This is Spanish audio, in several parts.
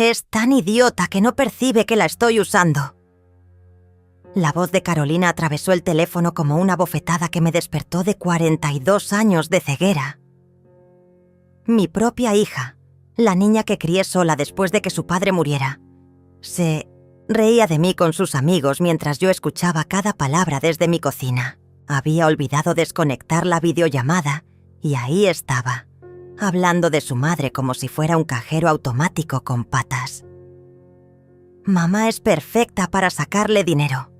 Es tan idiota que no percibe que la estoy usando. La voz de Carolina atravesó el teléfono como una bofetada que me despertó de 42 años de ceguera. Mi propia hija, la niña que crié sola después de que su padre muriera, se reía de mí con sus amigos mientras yo escuchaba cada palabra desde mi cocina. Había olvidado desconectar la videollamada y ahí estaba, hablando de su madre como si fuera un cajero automático con patas. Mamá es perfecta para sacarle dinero.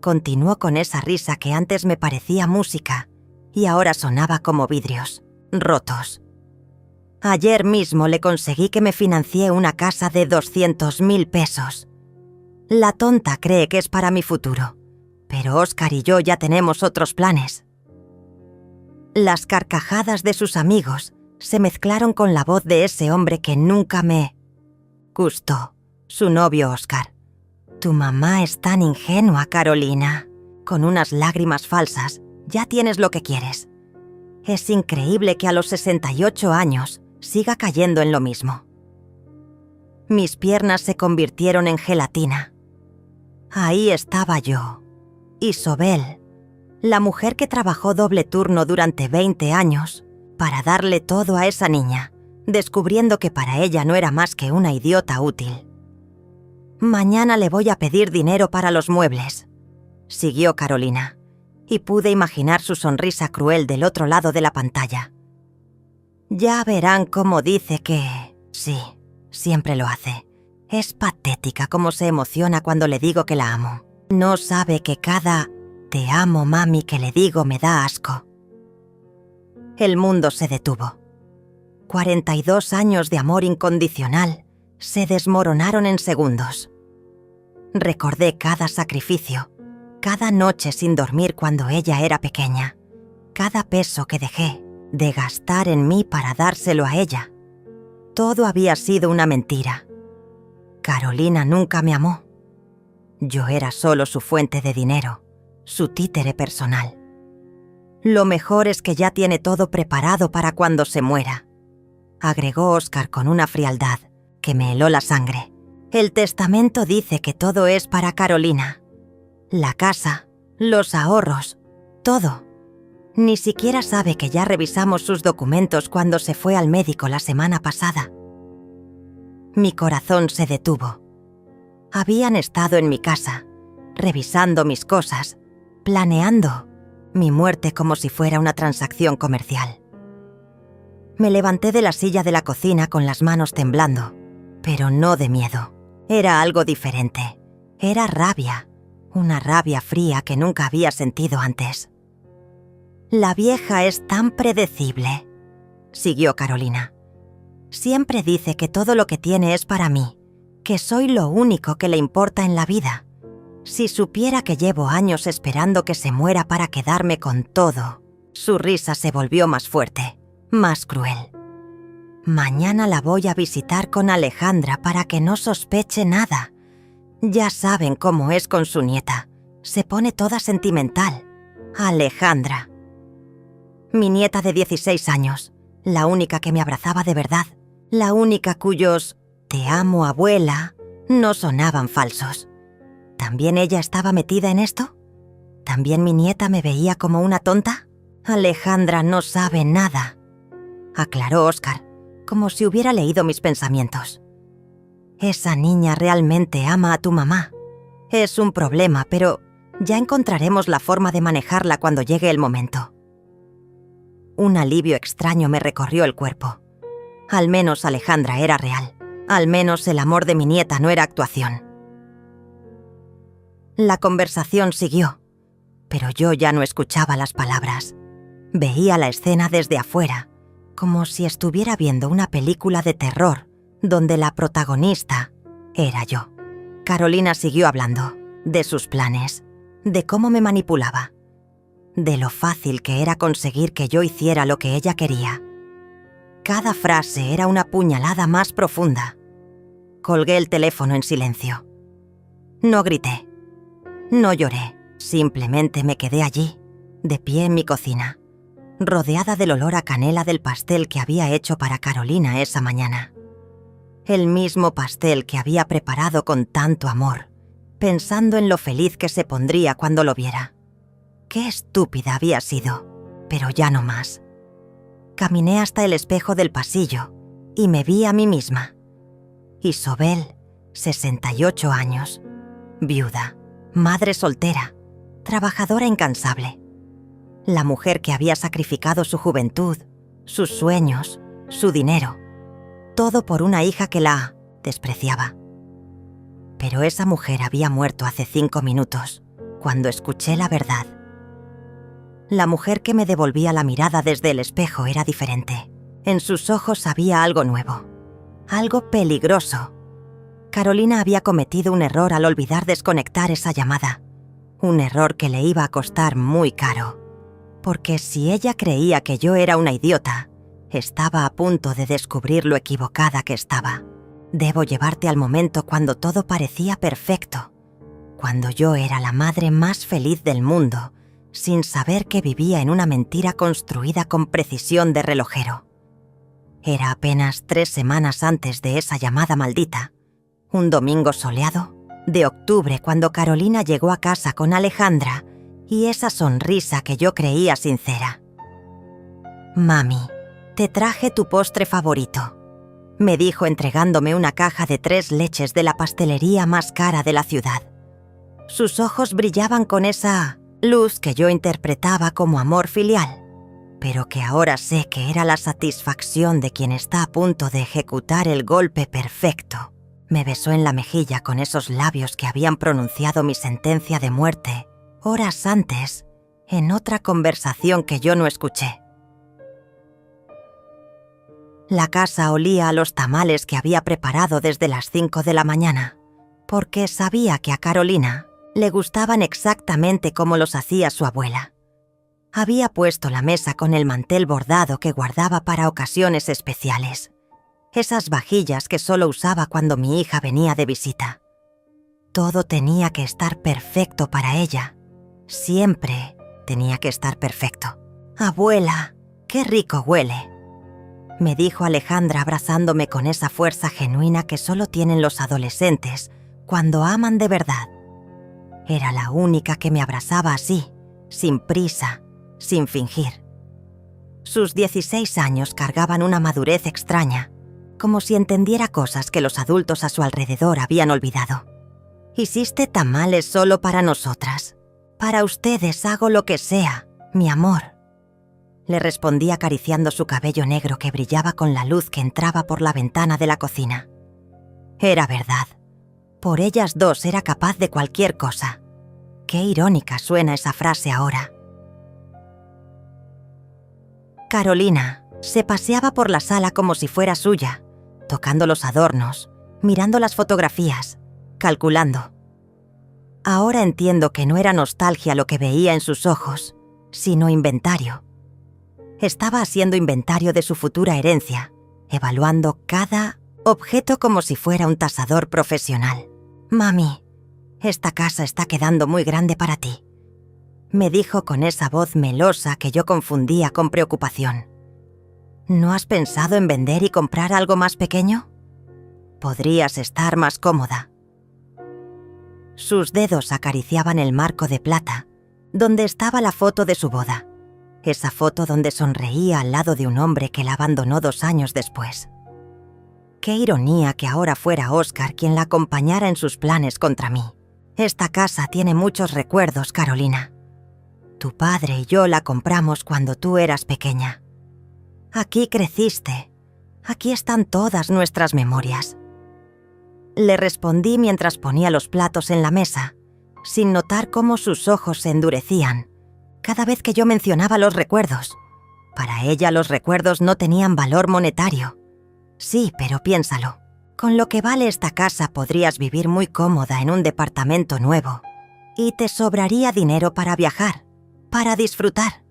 Continuó con esa risa que antes me parecía música y ahora sonaba como vidrios, rotos. Ayer mismo le conseguí que me financie una casa de 200.000 pesos. La tonta cree que es para mi futuro, pero Óscar y yo ya tenemos otros planes. Las carcajadas de sus amigos se mezclaron con la voz de ese hombre que nunca me gustó, su novio Óscar. Tu mamá es tan ingenua, Carolina. Con unas lágrimas falsas, ya tienes lo que quieres. Es increíble que a los 68 años siga cayendo en lo mismo. Mis piernas se convirtieron en gelatina. Ahí estaba yo, Isobel, la mujer que trabajó doble turno durante 20 años para darle todo a esa niña, descubriendo que para ella no era más que una idiota útil. Mañana le voy a pedir dinero para los muebles, siguió Carolina, y pude imaginar su sonrisa cruel del otro lado de la pantalla. Ya verán cómo dice que... Sí, siempre lo hace. Es patética cómo se emociona cuando le digo que la amo. No sabe que cada «te amo, mami» que le digo me da asco. El mundo se detuvo. 42 años de amor incondicional se desmoronaron en segundos. Recordé cada sacrificio, cada noche sin dormir cuando ella era pequeña, cada peso que dejé de gastar en mí para dárselo a ella. Todo había sido una mentira. Carolina nunca me amó. Yo era solo su fuente de dinero, su títere personal. Lo mejor es que ya tiene todo preparado para cuando se muera, agregó Óscar con una frialdad que me heló la sangre. El testamento dice que todo es para Carolina. La casa, los ahorros, todo. Ni siquiera sabe que ya revisamos sus documentos cuando se fue al médico la semana pasada. Mi corazón se detuvo. Habían estado en mi casa, revisando mis cosas, planeando mi muerte como si fuera una transacción comercial. Me levanté de la silla de la cocina con las manos temblando, pero no de miedo. Era algo diferente. Era rabia, una rabia fría que nunca había sentido antes. La vieja es tan predecible, siguió Carolina. Siempre dice que todo lo que tiene es para mí, que soy lo único que le importa en la vida. Si supiera que llevo años esperando que se muera para quedarme con todo. Su risa se volvió más fuerte, más cruel. Mañana la voy a visitar con Alejandra para que no sospeche nada. Ya saben cómo es con su nieta. Se pone toda sentimental. Alejandra. Mi nieta de 16 años, la única que me abrazaba de verdad, la única cuyos «te amo, abuela» no sonaban falsos. ¿También ella estaba metida en esto? ¿También mi nieta me veía como una tonta? Alejandra no sabe nada, aclaró Óscar, como si hubiera leído mis pensamientos. Esa niña realmente ama a tu mamá. Es un problema, pero ya encontraremos la forma de manejarla cuando llegue el momento. Un alivio extraño me recorrió el cuerpo. Al menos Alejandra era real. Al menos el amor de mi nieta no era actuación. La conversación siguió, pero yo ya no escuchaba las palabras. Veía la escena desde afuera, como si estuviera viendo una película de terror, donde la protagonista era yo. Carolina siguió hablando, de sus planes, de cómo me manipulaba, de lo fácil que era conseguir que yo hiciera lo que ella quería. Cada frase era una puñalada más profunda. Colgué el teléfono en silencio. No grité, no lloré, simplemente me quedé allí, de pie en mi cocina, rodeada del olor a canela del pastel que había hecho para Carolina esa mañana. El mismo pastel que había preparado con tanto amor, pensando en lo feliz que se pondría cuando lo viera. Qué estúpida había sido, pero ya no más. Caminé hasta el espejo del pasillo y me vi a mí misma. Isobel, 68 años, viuda, madre soltera, trabajadora incansable. La mujer que había sacrificado su juventud, sus sueños, su dinero, todo por una hija que la despreciaba. Pero esa mujer había muerto hace 5 minutos, cuando escuché la verdad. La mujer que me devolvía la mirada desde el espejo era diferente. En sus ojos había algo nuevo, algo peligroso. Carolina había cometido un error al olvidar desconectar esa llamada, un error que le iba a costar muy caro. Porque si ella creía que yo era una idiota, estaba a punto de descubrir lo equivocada que estaba. Debo llevarte al momento cuando todo parecía perfecto, cuando yo era la madre más feliz del mundo, sin saber que vivía en una mentira construida con precisión de relojero. Era apenas 3 semanas antes de esa llamada maldita, un domingo soleado de octubre, cuando Carolina llegó a casa con Alejandra y esa sonrisa que yo creía sincera. «Mami, te traje tu postre favorito», me dijo entregándome una caja de 3 leches de la pastelería más cara de la ciudad. Sus ojos brillaban con esa luz que yo interpretaba como amor filial, pero que ahora sé que era la satisfacción de quien está a punto de ejecutar el golpe perfecto. Me besó en la mejilla con esos labios que habían pronunciado mi sentencia de muerte horas antes, en otra conversación que yo no escuché. La casa olía a los tamales que había preparado desde las 5 de la mañana, porque sabía que a Carolina le gustaban exactamente como los hacía su abuela. Había puesto la mesa con el mantel bordado que guardaba para ocasiones especiales, esas vajillas que solo usaba cuando mi hija venía de visita. Todo tenía que estar perfecto para ella. Siempre tenía que estar perfecto. «Abuela, qué rico huele», me dijo Alejandra abrazándome con esa fuerza genuina que solo tienen los adolescentes cuando aman de verdad. Era la única que me abrazaba así, sin prisa, sin fingir. Sus 16 años cargaban una madurez extraña, como si entendiera cosas que los adultos a su alrededor habían olvidado. «Hiciste tamales solo para nosotras. Para ustedes hago lo que sea, mi amor», le respondí acariciando su cabello negro que brillaba con la luz que entraba por la ventana de la cocina. Era verdad. Por ellas dos era capaz de cualquier cosa. Qué irónica suena esa frase ahora. Carolina se paseaba por la sala como si fuera suya, tocando los adornos, mirando las fotografías, calculando. Ahora entiendo que no era nostalgia lo que veía en sus ojos, sino inventario. Estaba haciendo inventario de su futura herencia, evaluando cada objeto como si fuera un tasador profesional. «Mami, esta casa está quedando muy grande para ti», me dijo con esa voz melosa que yo confundía con preocupación. «¿No has pensado en vender y comprar algo más pequeño? Podrías estar más cómoda». Sus dedos acariciaban el marco de plata, donde estaba la foto de su boda. Esa foto donde sonreía al lado de un hombre que la abandonó 2 años después. Qué ironía que ahora fuera Oscar quien la acompañara en sus planes contra mí. Esta casa tiene muchos recuerdos, Carolina. Tu padre y yo la compramos cuando tú eras pequeña. Aquí creciste. Aquí están todas nuestras memorias. Le respondí mientras ponía los platos en la mesa, sin notar cómo sus ojos se endurecían cada vez que yo mencionaba los recuerdos. Para ella los recuerdos no tenían valor monetario. Sí, pero piénsalo. Con lo que vale esta casa podrías vivir muy cómoda en un departamento nuevo y te sobraría dinero para viajar, para disfrutar.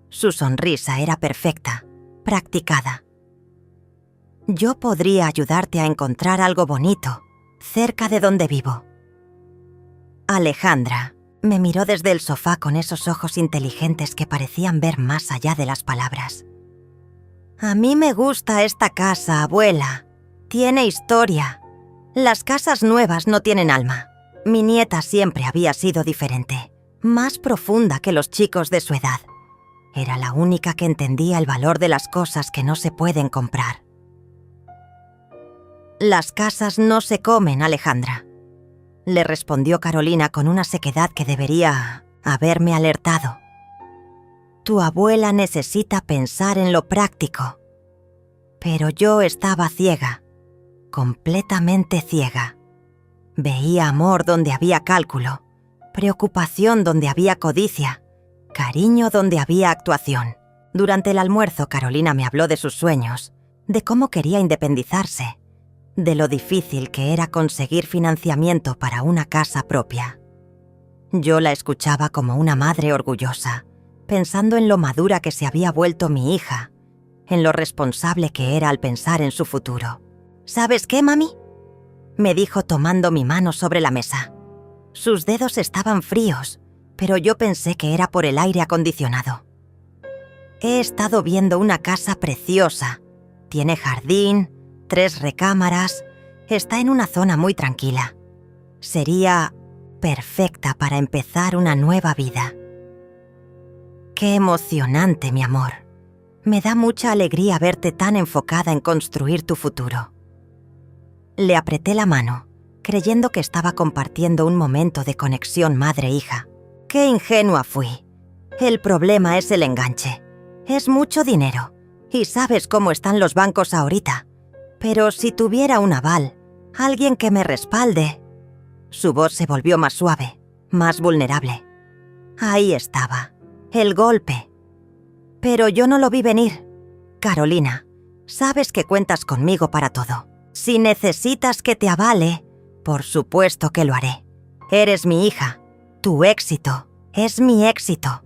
Su sonrisa era perfecta, practicada. Yo podría ayudarte a encontrar algo bonito cerca de donde vivo. Alejandra me miró desde el sofá con esos ojos inteligentes que parecían ver más allá de las palabras. «A mí me gusta esta casa, abuela», Tiene historia. Las casas nuevas no tienen alma. Mi nieta siempre había sido diferente, más profunda que los chicos de su edad. Era la única que entendía el valor de las cosas que no se pueden comprar. Las casas no se comen, Alejandra, le respondió Carolina con una sequedad que debería haberme alertado. Tu abuela necesita pensar en lo práctico. Pero yo estaba ciega, completamente ciega. Veía amor donde había cálculo, preocupación donde había codicia, cariño donde había actuación. Durante el almuerzo, Carolina me habló de sus sueños, de cómo quería independizarse, de lo difícil que era conseguir financiamiento para una casa propia. Yo la escuchaba como una madre orgullosa, pensando en lo madura que se había vuelto mi hija, en lo responsable que era al pensar en su futuro. ¿Sabes qué, mami?, me dijo tomando mi mano sobre la mesa. Sus dedos estaban fríos, pero yo pensé que era por el aire acondicionado. He estado viendo una casa preciosa. Tiene jardín, 3 recámaras, está en una zona muy tranquila. Sería perfecta para empezar una nueva vida. Qué emocionante, mi amor. Me da mucha alegría verte tan enfocada en construir tu futuro. Le apreté la mano, creyendo que estaba compartiendo un momento de conexión madre-hija. ¡Qué ingenua fui! El problema es el enganche. Es mucho dinero, y sabes cómo están los bancos ahorita. Pero si tuviera un aval, alguien que me respalde... Su voz se volvió más suave, más vulnerable. Ahí estaba, el golpe. Pero yo no lo vi venir. Carolina, sabes que cuentas conmigo para todo. Si necesitas que te avale, por supuesto que lo haré. Eres mi hija. Tu éxito es mi éxito.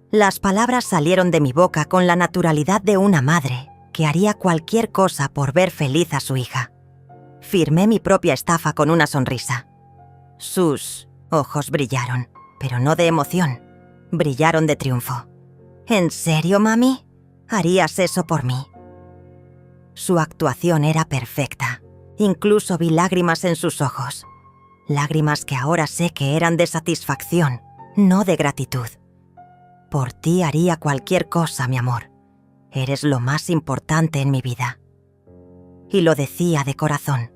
Las palabras salieron de mi boca con la naturalidad de una madre que haría cualquier cosa por ver feliz a su hija. Firmé mi propia estafa con una sonrisa. Sus ojos brillaron, pero no de emoción. Brillaron de triunfo. ¿En serio, mami? ¿Harías eso por mí? Su actuación era perfecta. Incluso vi lágrimas en sus ojos. Lágrimas que ahora sé que eran de satisfacción, no de gratitud. Por ti haría cualquier cosa, mi amor. Eres lo más importante en mi vida. Y lo decía de corazón.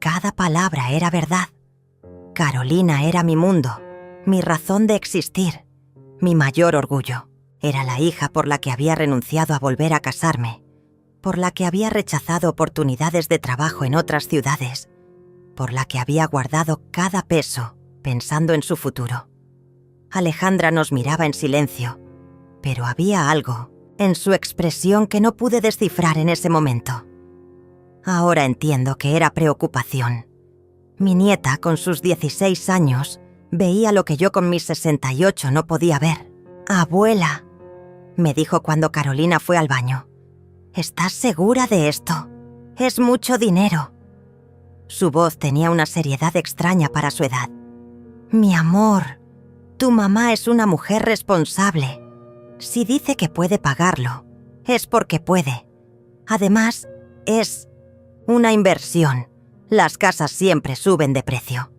Cada palabra era verdad. Carolina era mi mundo, mi razón de existir, mi mayor orgullo. Era la hija por la que había renunciado a volver a casarme, por la que había rechazado oportunidades de trabajo en otras ciudades, por la que había guardado cada peso pensando en su futuro. Alejandra nos miraba en silencio, pero había algo en su expresión que no pude descifrar en ese momento. Ahora entiendo que era preocupación. Mi nieta, con sus 16 años, veía lo que yo con mis 68 no podía ver. «Abuela», me dijo cuando Carolina fue al baño. «¿Estás segura de esto? Es mucho dinero». Su voz tenía una seriedad extraña para su edad. «Mi amor, tu mamá es una mujer responsable. Si dice que puede pagarlo, es porque puede. Además, es una inversión. Las casas siempre suben de precio».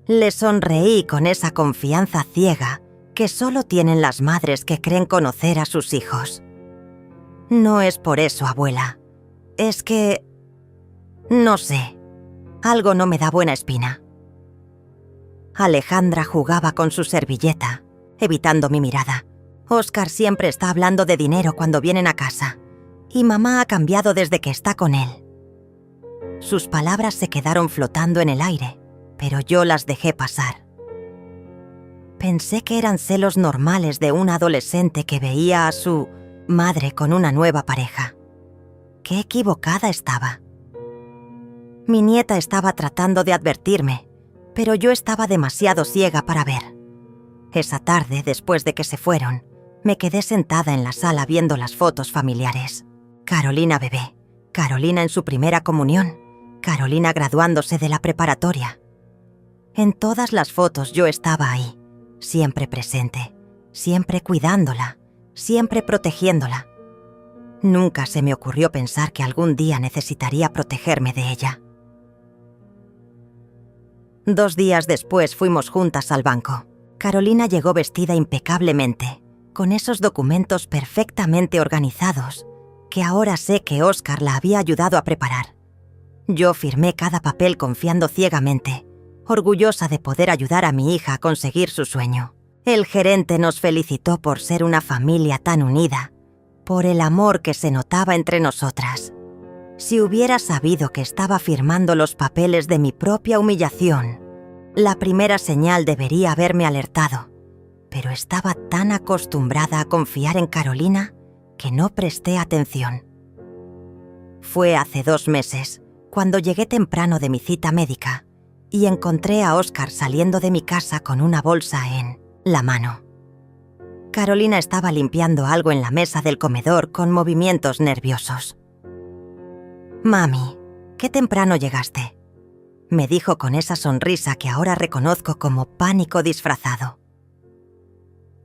Le sonreí con esa confianza ciega que solo tienen las madres que creen conocer a sus hijos. «No es por eso, abuela. Es que... no sé. Algo no me da buena espina». Alejandra jugaba con su servilleta, evitando mi mirada. Óscar siempre está hablando de dinero cuando vienen a casa, y mamá ha cambiado desde que está con él. Sus palabras se quedaron flotando en el aire, pero yo las dejé pasar. Pensé que eran celos normales de un adolescente que veía a su madre con una nueva pareja. Qué equivocada estaba. Mi nieta estaba tratando de advertirme, pero yo estaba demasiado ciega para ver. Esa tarde, después de que se fueron, me quedé sentada en la sala viendo las fotos familiares. Carolina bebé, Carolina en su primera comunión, Carolina graduándose de la preparatoria. En todas las fotos yo estaba ahí, siempre presente, siempre cuidándola, siempre protegiéndola. Nunca se me ocurrió pensar que algún día necesitaría protegerme de ella. 2 días después fuimos juntas al banco. Carolina llegó vestida impecablemente, con esos documentos perfectamente organizados, que ahora sé que Oscar la había ayudado a preparar. Yo firmé cada papel confiando ciegamente, orgullosa de poder ayudar a mi hija a conseguir su sueño. El gerente nos felicitó por ser una familia tan unida, por el amor que se notaba entre nosotras. Si hubiera sabido que estaba firmando los papeles de mi propia humillación, la primera señal debería haberme alertado, pero estaba tan acostumbrada a confiar en Carolina que no presté atención. Fue hace 2 meses, cuando llegué temprano de mi cita médica, y encontré a Oscar saliendo de mi casa con una bolsa en la mano. Carolina estaba limpiando algo en la mesa del comedor con movimientos nerviosos. «Mami, qué temprano llegaste», me dijo con esa sonrisa que ahora reconozco como pánico disfrazado.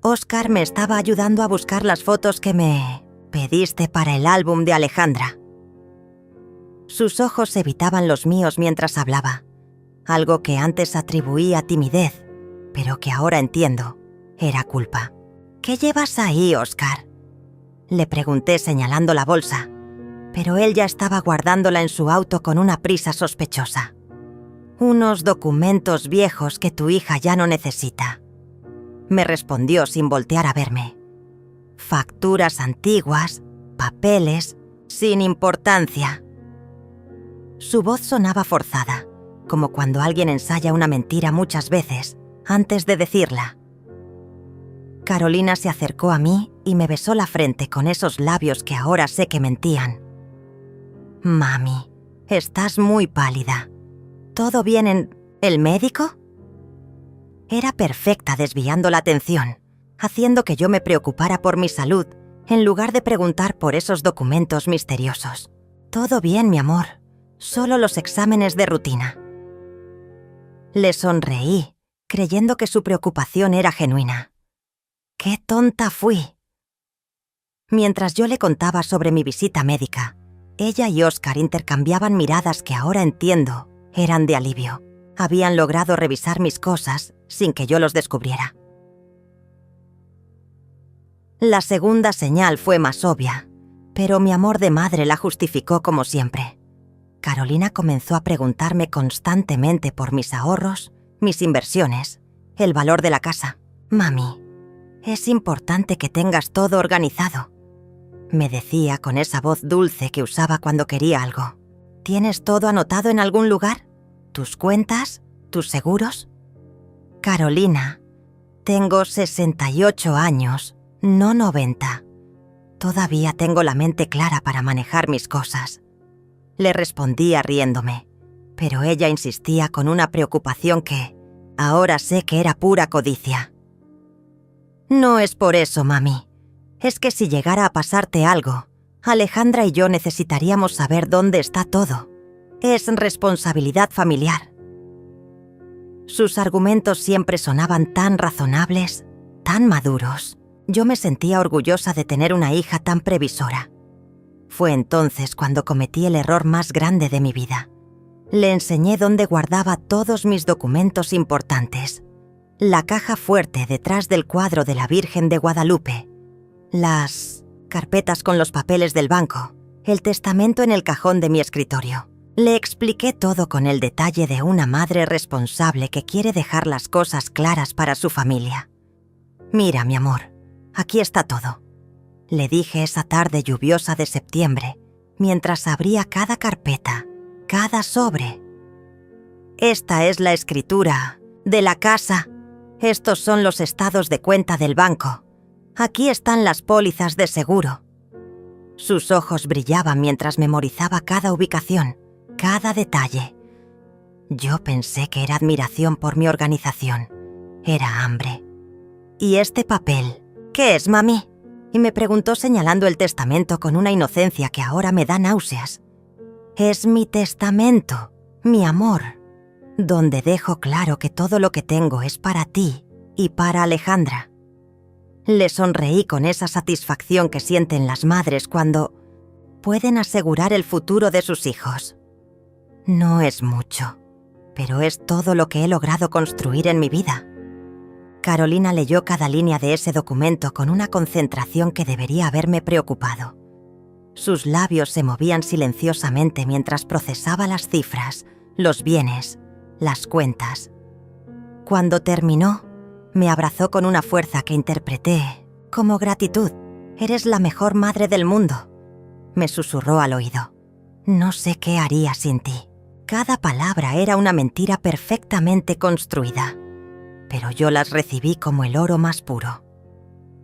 Oscar me estaba ayudando a buscar las fotos que me pediste para el álbum de Alejandra. Sus ojos evitaban los míos mientras hablaba, algo que antes atribuí a timidez, pero que ahora entiendo, era culpa. «¿Qué llevas ahí, Oscar?», le pregunté señalando la bolsa, pero él ya estaba guardándola en su auto con una prisa sospechosa. «Unos documentos viejos que tu hija ya no necesita», me respondió sin voltear a verme. «Facturas antiguas, papeles, sin importancia». Su voz sonaba forzada, como cuando alguien ensaya una mentira muchas veces antes de decirla. Carolina se acercó a mí y me besó la frente con esos labios que ahora sé que mentían. «Mami, estás muy pálida. ¿Todo bien en el médico?». Era perfecta desviando la atención, haciendo que yo me preocupara por mi salud, en lugar de preguntar por esos documentos misteriosos. «Todo bien, mi amor. Solo los exámenes de rutina». Le sonreí, creyendo que su preocupación era genuina. ¡Qué tonta fui! Mientras yo le contaba sobre mi visita médica, ella y Oscar intercambiaban miradas que ahora entiendo eran de alivio. Habían logrado revisar mis cosas sin que yo los descubriera. La segunda señal fue más obvia, pero mi amor de madre la justificó como siempre. Carolina comenzó a preguntarme constantemente por mis ahorros, mis inversiones, el valor de la casa. «Mami, es importante que tengas todo organizado», me decía con esa voz dulce que usaba cuando quería algo. «¿Tienes todo anotado en algún lugar? ¿Tus cuentas? ¿Tus seguros?». «Carolina, tengo 68 años, no 90. Todavía tengo la mente clara para manejar mis cosas», le respondía riéndome, pero ella insistía con una preocupación que ahora sé que era pura codicia. «No es por eso, mami. Es que si llegara a pasarte algo, Alejandra y yo necesitaríamos saber dónde está todo. Es responsabilidad familiar». Sus argumentos siempre sonaban tan razonables, tan maduros. Yo me sentía orgullosa de tener una hija tan previsora. Fue entonces cuando cometí el error más grande de mi vida. Le enseñé dónde guardaba todos mis documentos importantes. La caja fuerte detrás del cuadro de la Virgen de Guadalupe, las carpetas con los papeles del banco, el testamento en el cajón de mi escritorio. Le expliqué todo con el detalle de una madre responsable que quiere dejar las cosas claras para su familia. «Mira, mi amor, aquí está todo», le dije esa tarde lluviosa de septiembre, mientras abría cada carpeta, cada sobre. «Esta es la escritura de la casa. Estos son los estados de cuenta del banco. Aquí están las pólizas de seguro». Sus ojos brillaban mientras memorizaba cada ubicación, cada detalle. Yo pensé que era admiración por mi organización. Era hambre. «¿Y este papel? ¿Qué es, mami?», y me preguntó señalando el testamento con una inocencia que ahora me da náuseas. «Es mi testamento, mi amor, donde dejo claro que todo lo que tengo es para ti y para Alejandra». Le sonreí con esa satisfacción que sienten las madres cuando pueden asegurar el futuro de sus hijos. No es mucho, pero es todo lo que he logrado construir en mi vida. Carolina leyó cada línea de ese documento con una concentración que debería haberme preocupado. Sus labios se movían silenciosamente mientras procesaba las cifras, los bienes, las cuentas. Cuando terminó, me abrazó con una fuerza que interpreté como gratitud. «Eres la mejor madre del mundo», me susurró al oído. «No sé qué haría sin ti». Cada palabra era una mentira perfectamente construida, pero yo las recibí como el oro más puro.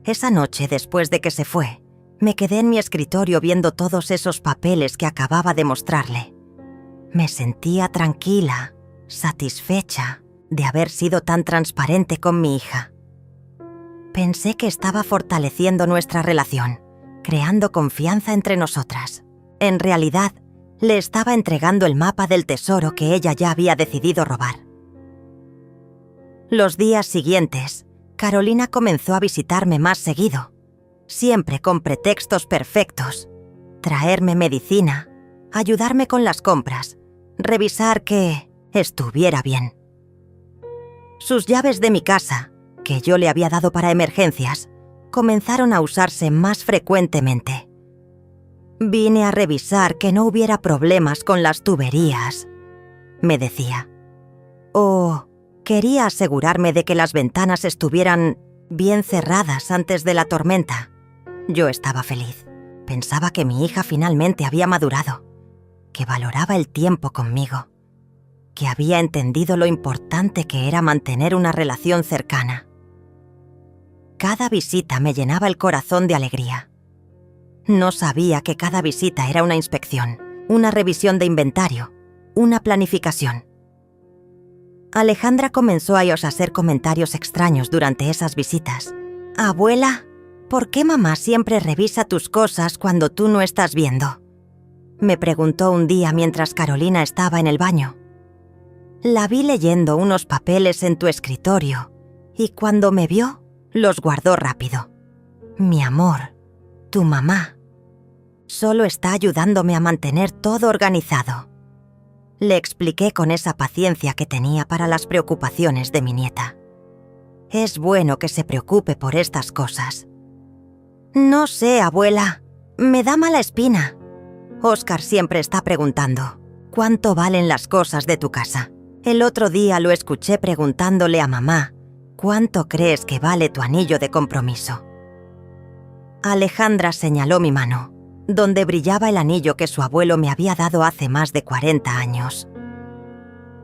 Esa noche, después de que se fue, me quedé en mi escritorio viendo todos esos papeles que acababa de mostrarle. Me sentía tranquila, satisfecha de haber sido tan transparente con mi hija. Pensé que estaba fortaleciendo nuestra relación, creando confianza entre nosotras. En realidad, le estaba entregando el mapa del tesoro que ella ya había decidido robar. Los días siguientes, Carolina comenzó a visitarme más seguido, siempre con pretextos perfectos: traerme medicina, ayudarme con las compras, revisar que estuviera bien. Sus llaves de mi casa, que yo le había dado para emergencias, comenzaron a usarse más frecuentemente. «Vine a revisar que no hubiera problemas con las tuberías», me decía. O quería asegurarme de que las ventanas estuvieran bien cerradas antes de la tormenta. Yo estaba feliz. Pensaba que mi hija finalmente había madurado, que valoraba el tiempo conmigo, que había entendido lo importante que era mantener una relación cercana. Cada visita me llenaba el corazón de alegría. No sabía que cada visita era una inspección, una revisión de inventario, una planificación. Alejandra comenzó a hacer comentarios extraños durante esas visitas. «Abuela, ¿por qué mamá siempre revisa tus cosas cuando tú no estás viendo?», me preguntó un día mientras Carolina estaba en el baño. «La vi leyendo unos papeles en tu escritorio y cuando me vio, los guardó rápido. Mi amor, tu mamá solo está ayudándome a mantener todo organizado», le expliqué con esa paciencia que tenía para las preocupaciones de mi nieta. «Es bueno que se preocupe por estas cosas». «No sé, abuela, me da mala espina. Óscar siempre está preguntando, ¿cuánto valen las cosas de tu casa? El otro día lo escuché preguntándole a mamá, ¿cuánto crees que vale tu anillo de compromiso?». Alejandra señaló mi mano, donde brillaba el anillo que su abuelo me había dado hace más de 40 años.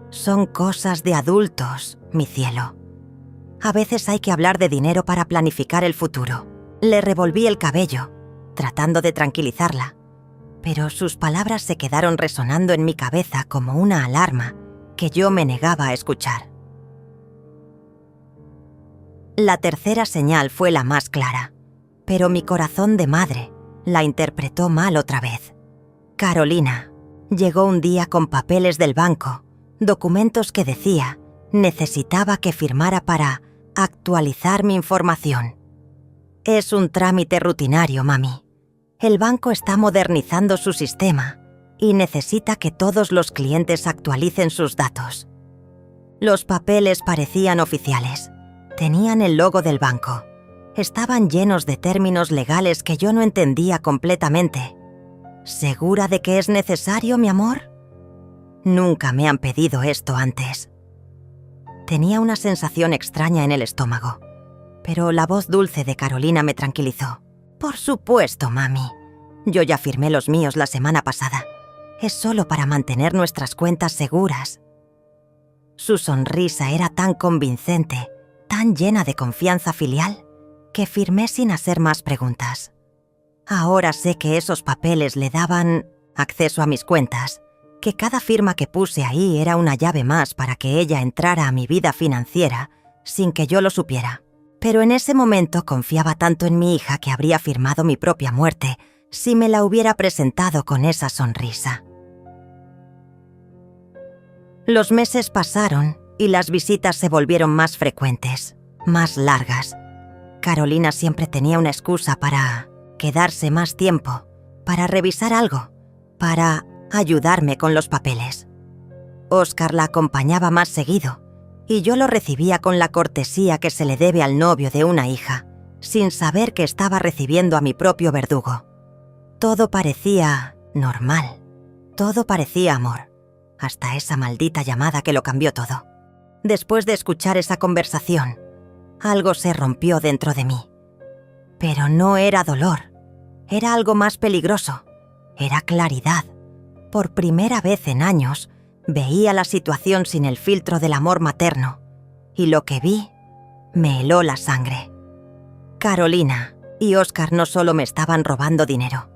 «Son cosas de adultos, mi cielo. A veces hay que hablar de dinero para planificar el futuro». Le revolví el cabello, tratando de tranquilizarla, pero sus palabras se quedaron resonando en mi cabeza como una alarma que yo me negaba a escuchar. La tercera señal fue la más clara, pero mi corazón de madre la interpretó mal otra vez. Carolina llegó un día con papeles del banco, documentos que decía necesitaba que firmara para actualizar mi información. «Es un trámite rutinario, mami. El banco está modernizando su sistema y necesita que todos los clientes actualicen sus datos». Los papeles parecían oficiales. Tenían el logo del banco. Estaban llenos de términos legales que yo no entendía completamente. «¿Segura de que es necesario, mi amor? Nunca me han pedido esto antes». Tenía una sensación extraña en el estómago, pero la voz dulce de Carolina me tranquilizó. «Por supuesto, mami. Yo ya firmé los míos la semana pasada. Es solo para mantener nuestras cuentas seguras». Su sonrisa era tan convincente, tan llena de confianza filial, que firmé sin hacer más preguntas. Ahora sé que esos papeles le daban acceso a mis cuentas, que cada firma que puse ahí era una llave más para que ella entrara a mi vida financiera sin que yo lo supiera. Pero en ese momento confiaba tanto en mi hija que habría firmado mi propia muerte si me la hubiera presentado con esa sonrisa. Los meses pasaron y las visitas se volvieron más frecuentes, más largas. Carolina siempre tenía una excusa para quedarse más tiempo, para revisar algo, para ayudarme con los papeles. Óscar la acompañaba más seguido y yo lo recibía con la cortesía que se le debe al novio de una hija, sin saber que estaba recibiendo a mi propio verdugo. Todo parecía normal, todo parecía amor, hasta esa maldita llamada que lo cambió todo. Después de escuchar esa conversación, algo se rompió dentro de mí. Pero no era dolor, era algo más peligroso, era claridad. Por primera vez en años, veía la situación sin el filtro del amor materno, y lo que vi me heló la sangre. Carolina y Óscar no solo me estaban robando dinero,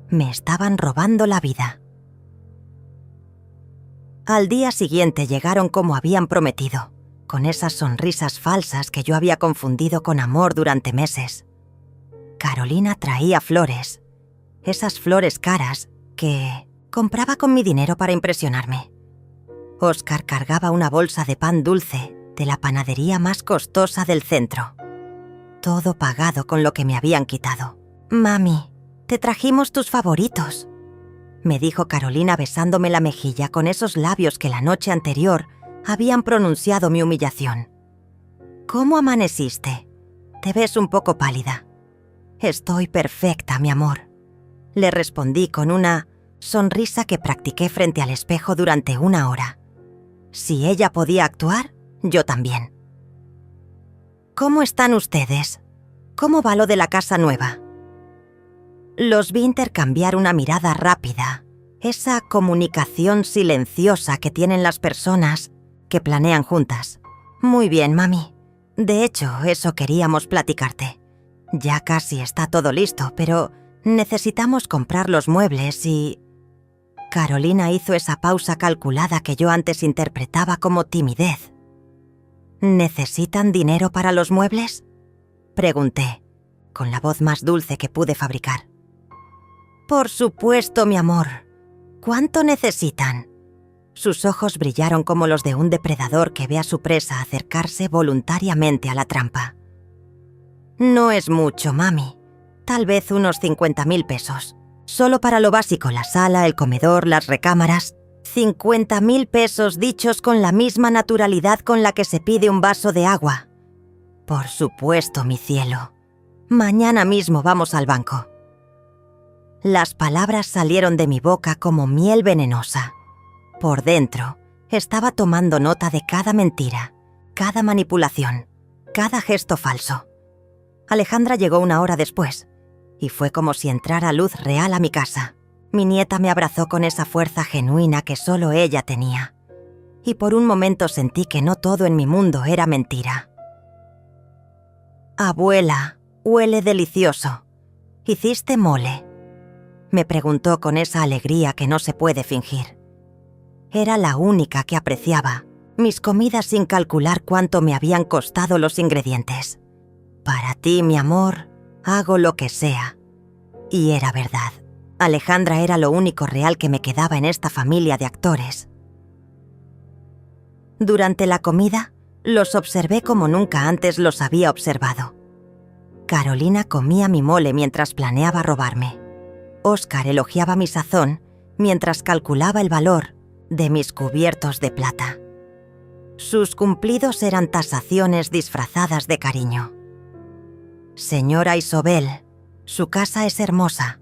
me estaban robando la vida. Al día siguiente llegaron como habían prometido, con esas sonrisas falsas que yo había confundido con amor durante meses. Carolina traía flores, esas flores caras que compraba con mi dinero para impresionarme. Óscar cargaba una bolsa de pan dulce de la panadería más costosa del centro. Todo pagado con lo que me habían quitado. «Mami, te trajimos tus favoritos», me dijo Carolina besándome la mejilla con esos labios que la noche anterior habían pronunciado mi humillación. «¿Cómo amaneciste? Te ves un poco pálida». «Estoy perfecta, mi amor», le respondí con una sonrisa que practiqué frente al espejo durante 1 hora. Si ella podía actuar, yo también. «¿Cómo están ustedes? ¿Cómo va lo de la casa nueva?» Los vi intercambiar una mirada rápida, esa comunicación silenciosa que tienen las personas que planean juntas. «Muy bien, mami. De hecho, eso queríamos platicarte. Ya casi está todo listo, pero necesitamos comprar los muebles y...» Carolina hizo esa pausa calculada que yo antes interpretaba como timidez. «¿Necesitan dinero para los muebles?», pregunté, con la voz más dulce que pude fabricar. «Por supuesto, mi amor. ¿Cuánto necesitan?». Sus ojos brillaron como los de un depredador que ve a su presa acercarse voluntariamente a la trampa. «No es mucho, mami. Tal vez unos 50.000 pesos. Solo para lo básico, la sala, el comedor, las recámaras. 50.000 pesos dichos con la misma naturalidad con la que se pide un vaso de agua. Por supuesto, mi cielo. Mañana mismo vamos al banco». Las palabras salieron de mi boca como miel venenosa. Por dentro, estaba tomando nota de cada mentira, cada manipulación, cada gesto falso. Alejandra llegó 1 hora después, y fue como si entrara luz real a mi casa. Mi nieta me abrazó con esa fuerza genuina que solo ella tenía. Y por un momento sentí que no todo en mi mundo era mentira. «Abuela, huele delicioso. ¿Hiciste mole?», me preguntó con esa alegría que no se puede fingir. Era la única que apreciaba mis comidas sin calcular cuánto me habían costado los ingredientes. «Para ti, mi amor, hago lo que sea». Y era verdad. Alejandra era lo único real que me quedaba en esta familia de actores. Durante la comida, los observé como nunca antes los había observado. Carolina comía mi mole mientras planeaba robarme. Óscar elogiaba mi sazón mientras calculaba el valor de mis cubiertos de plata. Sus cumplidos eran tasaciones disfrazadas de cariño. «Señora Isobel, su casa es hermosa»,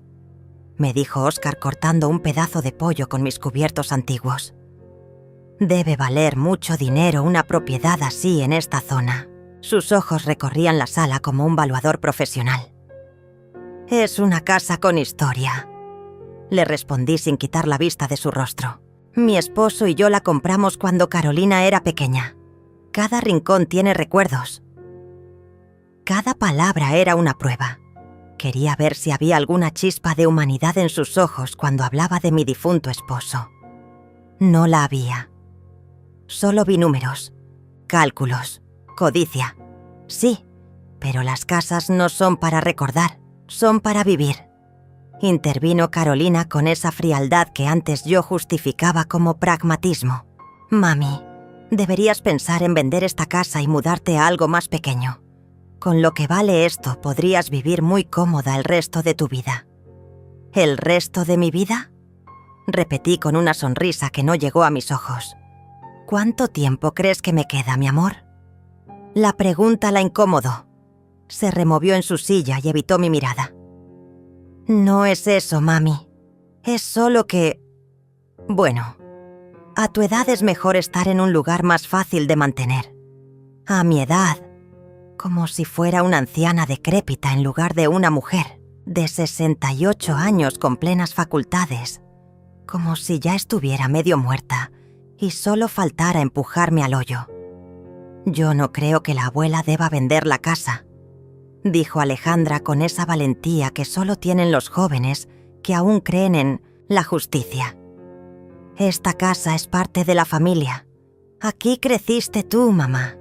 me dijo Óscar cortando un pedazo de pollo con mis cubiertos antiguos. «Debe valer mucho dinero una propiedad así en esta zona». Sus ojos recorrían la sala como un valuador profesional. «Es una casa con historia», le respondí sin quitar la vista de su rostro. «Mi esposo y yo la compramos cuando Carolina era pequeña. Cada rincón tiene recuerdos». Cada palabra era una prueba. Quería ver si había alguna chispa de humanidad en sus ojos cuando hablaba de mi difunto esposo. No la había. Solo vi números, cálculos, codicia. Sí, pero las casas no son para recordar, son para vivir. Intervino Carolina con esa frialdad que antes yo justificaba como pragmatismo. «Mami, deberías pensar en vender esta casa y mudarte a algo más pequeño. Con lo que vale esto, podrías vivir muy cómoda el resto de tu vida». ¿El resto de mi vida? Repetí con una sonrisa que no llegó a mis ojos. ¿Cuánto tiempo crees que me queda, mi amor? La pregunta la incomodó. Se removió en su silla y evitó mi mirada. No es eso, mami. Es solo que... Bueno, a tu edad es mejor estar en un lugar más fácil de mantener. A mi edad, como si fuera una anciana decrépita en lugar de una mujer de 68 años con plenas facultades, como si ya estuviera medio muerta y solo faltara empujarme al hoyo. Yo no creo que la abuela deba vender la casa, dijo Alejandra con esa valentía que solo tienen los jóvenes que aún creen en la justicia. Esta casa es parte de la familia. Aquí creciste tú, mamá.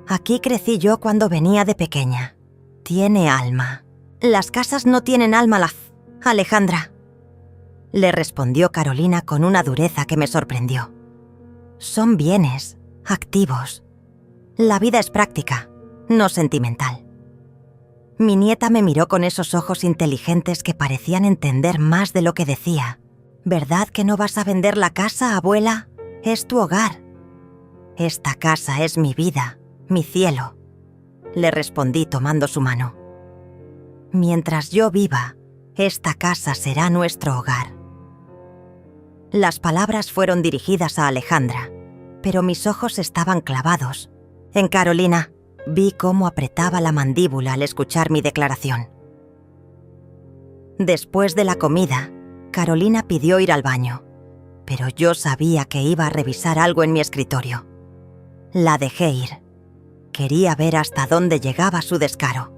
Aquí crecí yo cuando venía de pequeña. Tiene alma. Las casas no tienen alma, Alejandra. Le respondió Carolina con una dureza que me sorprendió. Son bienes, activos. La vida es práctica, no sentimental. Mi nieta me miró con esos ojos inteligentes que parecían entender más de lo que decía. ¿Verdad que no vas a vender la casa, abuela? Es tu hogar. Esta casa es mi vida, mi cielo, le respondí tomando su mano. Mientras yo viva, esta casa será nuestro hogar. Las palabras fueron dirigidas a Alejandra, pero mis ojos estaban clavados en Carolina. Vi cómo apretaba la mandíbula al escuchar mi declaración. Después de la comida, Carolina pidió ir al baño, pero yo sabía que iba a revisar algo en mi escritorio. La dejé ir. Quería ver hasta dónde llegaba su descaro.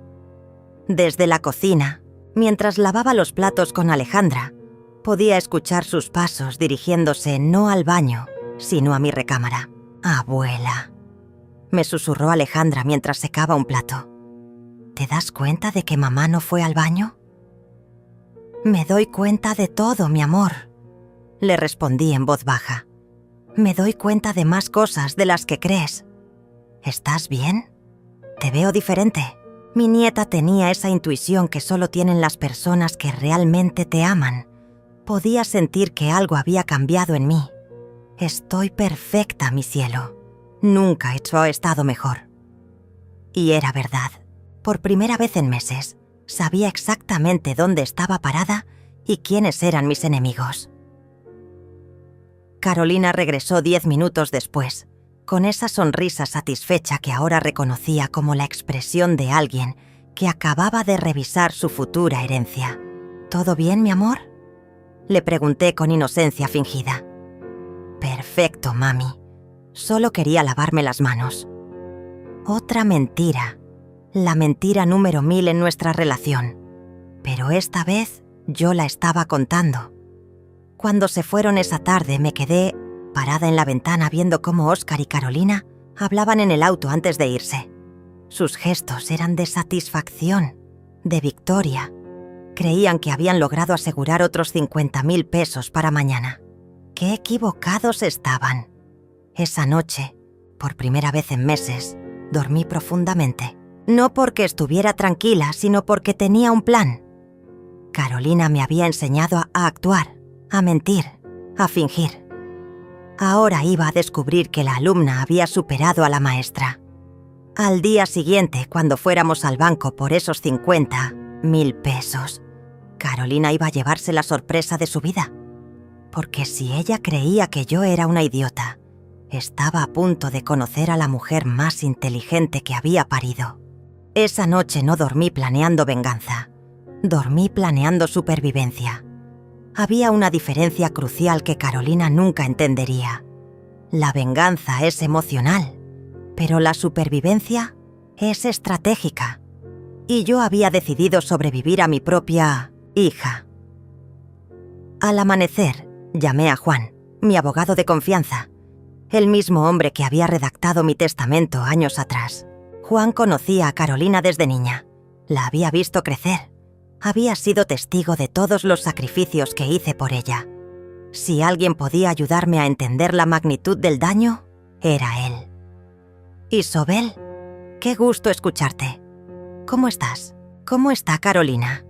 Desde la cocina, mientras lavaba los platos con Alejandra, podía escuchar sus pasos dirigiéndose no al baño, sino a mi recámara. «Abuela», me susurró Alejandra mientras secaba un plato. ¿Te das cuenta de que mamá no fue al baño? Me doy cuenta de todo, mi amor, le respondí en voz baja. Me doy cuenta de más cosas de las que crees. ¿Estás bien? Te veo diferente. Mi nieta tenía esa intuición que solo tienen las personas que realmente te aman. Podía sentir que algo había cambiado en mí. Estoy perfecta, mi cielo. Nunca he estado mejor. Y era verdad. Por primera vez en meses, sabía exactamente dónde estaba parada y quiénes eran mis enemigos. Carolina regresó 10 minutos después, con esa sonrisa satisfecha que ahora reconocía como la expresión de alguien que acababa de revisar su futura herencia. ¿Todo bien, mi amor?, le pregunté con inocencia fingida. Perfecto, mami. Solo quería lavarme las manos. Otra mentira. La mentira número 1000 en nuestra relación. Pero esta vez yo la estaba contando. Cuando se fueron esa tarde me quedé parada en la ventana viendo cómo Óscar y Carolina hablaban en el auto antes de irse. Sus gestos eran de satisfacción, de victoria. Creían que habían logrado asegurar otros 50,000 pesos para mañana. ¡Qué equivocados estaban! Esa noche, por primera vez en meses, dormí profundamente. No porque estuviera tranquila, sino porque tenía un plan. Carolina me había enseñado a actuar, a mentir, a fingir. Ahora iba a descubrir que la alumna había superado a la maestra. Al día siguiente, cuando fuéramos al banco por esos 50,000 pesos, Carolina iba a llevarse la sorpresa de su vida. Porque si ella creía que yo era una idiota, estaba a punto de conocer a la mujer más inteligente que había parido. Esa noche no dormí planeando venganza. Dormí planeando supervivencia. Había una diferencia crucial que Carolina nunca entendería. La venganza es emocional, pero la supervivencia es estratégica. Y yo había decidido sobrevivir a mi propia hija. Al amanecer, llamé a Juan, mi abogado de confianza, el mismo hombre que había redactado mi testamento años atrás. Juan conocía a Carolina desde niña. La había visto crecer. Había sido testigo de todos los sacrificios que hice por ella. Si alguien podía ayudarme a entender la magnitud del daño, era él. Isobel, qué gusto escucharte. ¿Cómo estás? ¿Cómo está Carolina?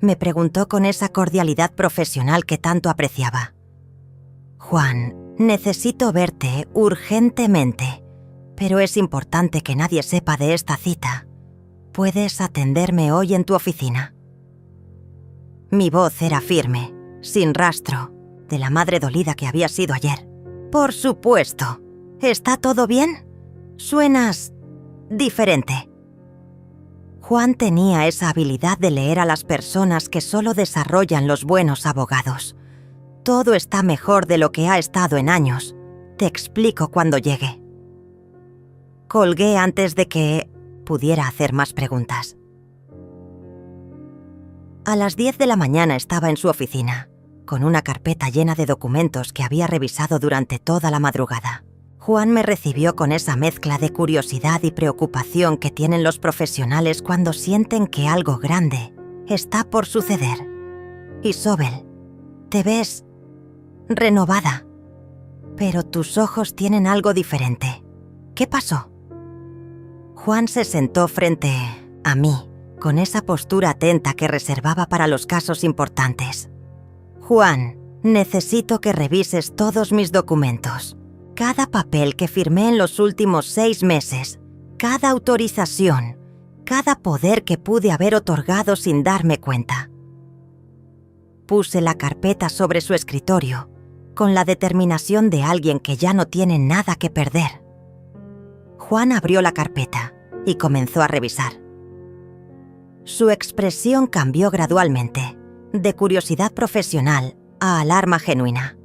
Me preguntó con esa cordialidad profesional que tanto apreciaba. «Juan, necesito verte urgentemente, pero es importante que nadie sepa de esta cita. ¿Puedes atenderme hoy en tu oficina?» Mi voz era firme, sin rastro, de la madre dolida que había sido ayer. «Por supuesto. ¿Está todo bien? Suenas diferente». Juan tenía esa habilidad de leer a las personas que solo desarrollan los buenos abogados. «Todo está mejor de lo que ha estado en años. Te explico cuando llegue». Colgué antes de que pudiera hacer más preguntas. A las 10 de la mañana estaba en su oficina, con una carpeta llena de documentos que había revisado durante toda la madrugada. Juan me recibió con esa mezcla de curiosidad y preocupación que tienen los profesionales cuando sienten que algo grande está por suceder. «Isobel, te ves renovada, pero tus ojos tienen algo diferente. ¿Qué pasó?» Juan se sentó frente a mí, con esa postura atenta que reservaba para los casos importantes. «Juan, necesito que revises todos mis documentos. Cada papel que firmé en los últimos 6 meses, cada autorización, cada poder que pude haber otorgado sin darme cuenta». Puse la carpeta sobre su escritorio, con la determinación de alguien que ya no tiene nada que perder. Juan abrió la carpeta y comenzó a revisar. Su expresión cambió gradualmente, de curiosidad profesional a alarma genuina.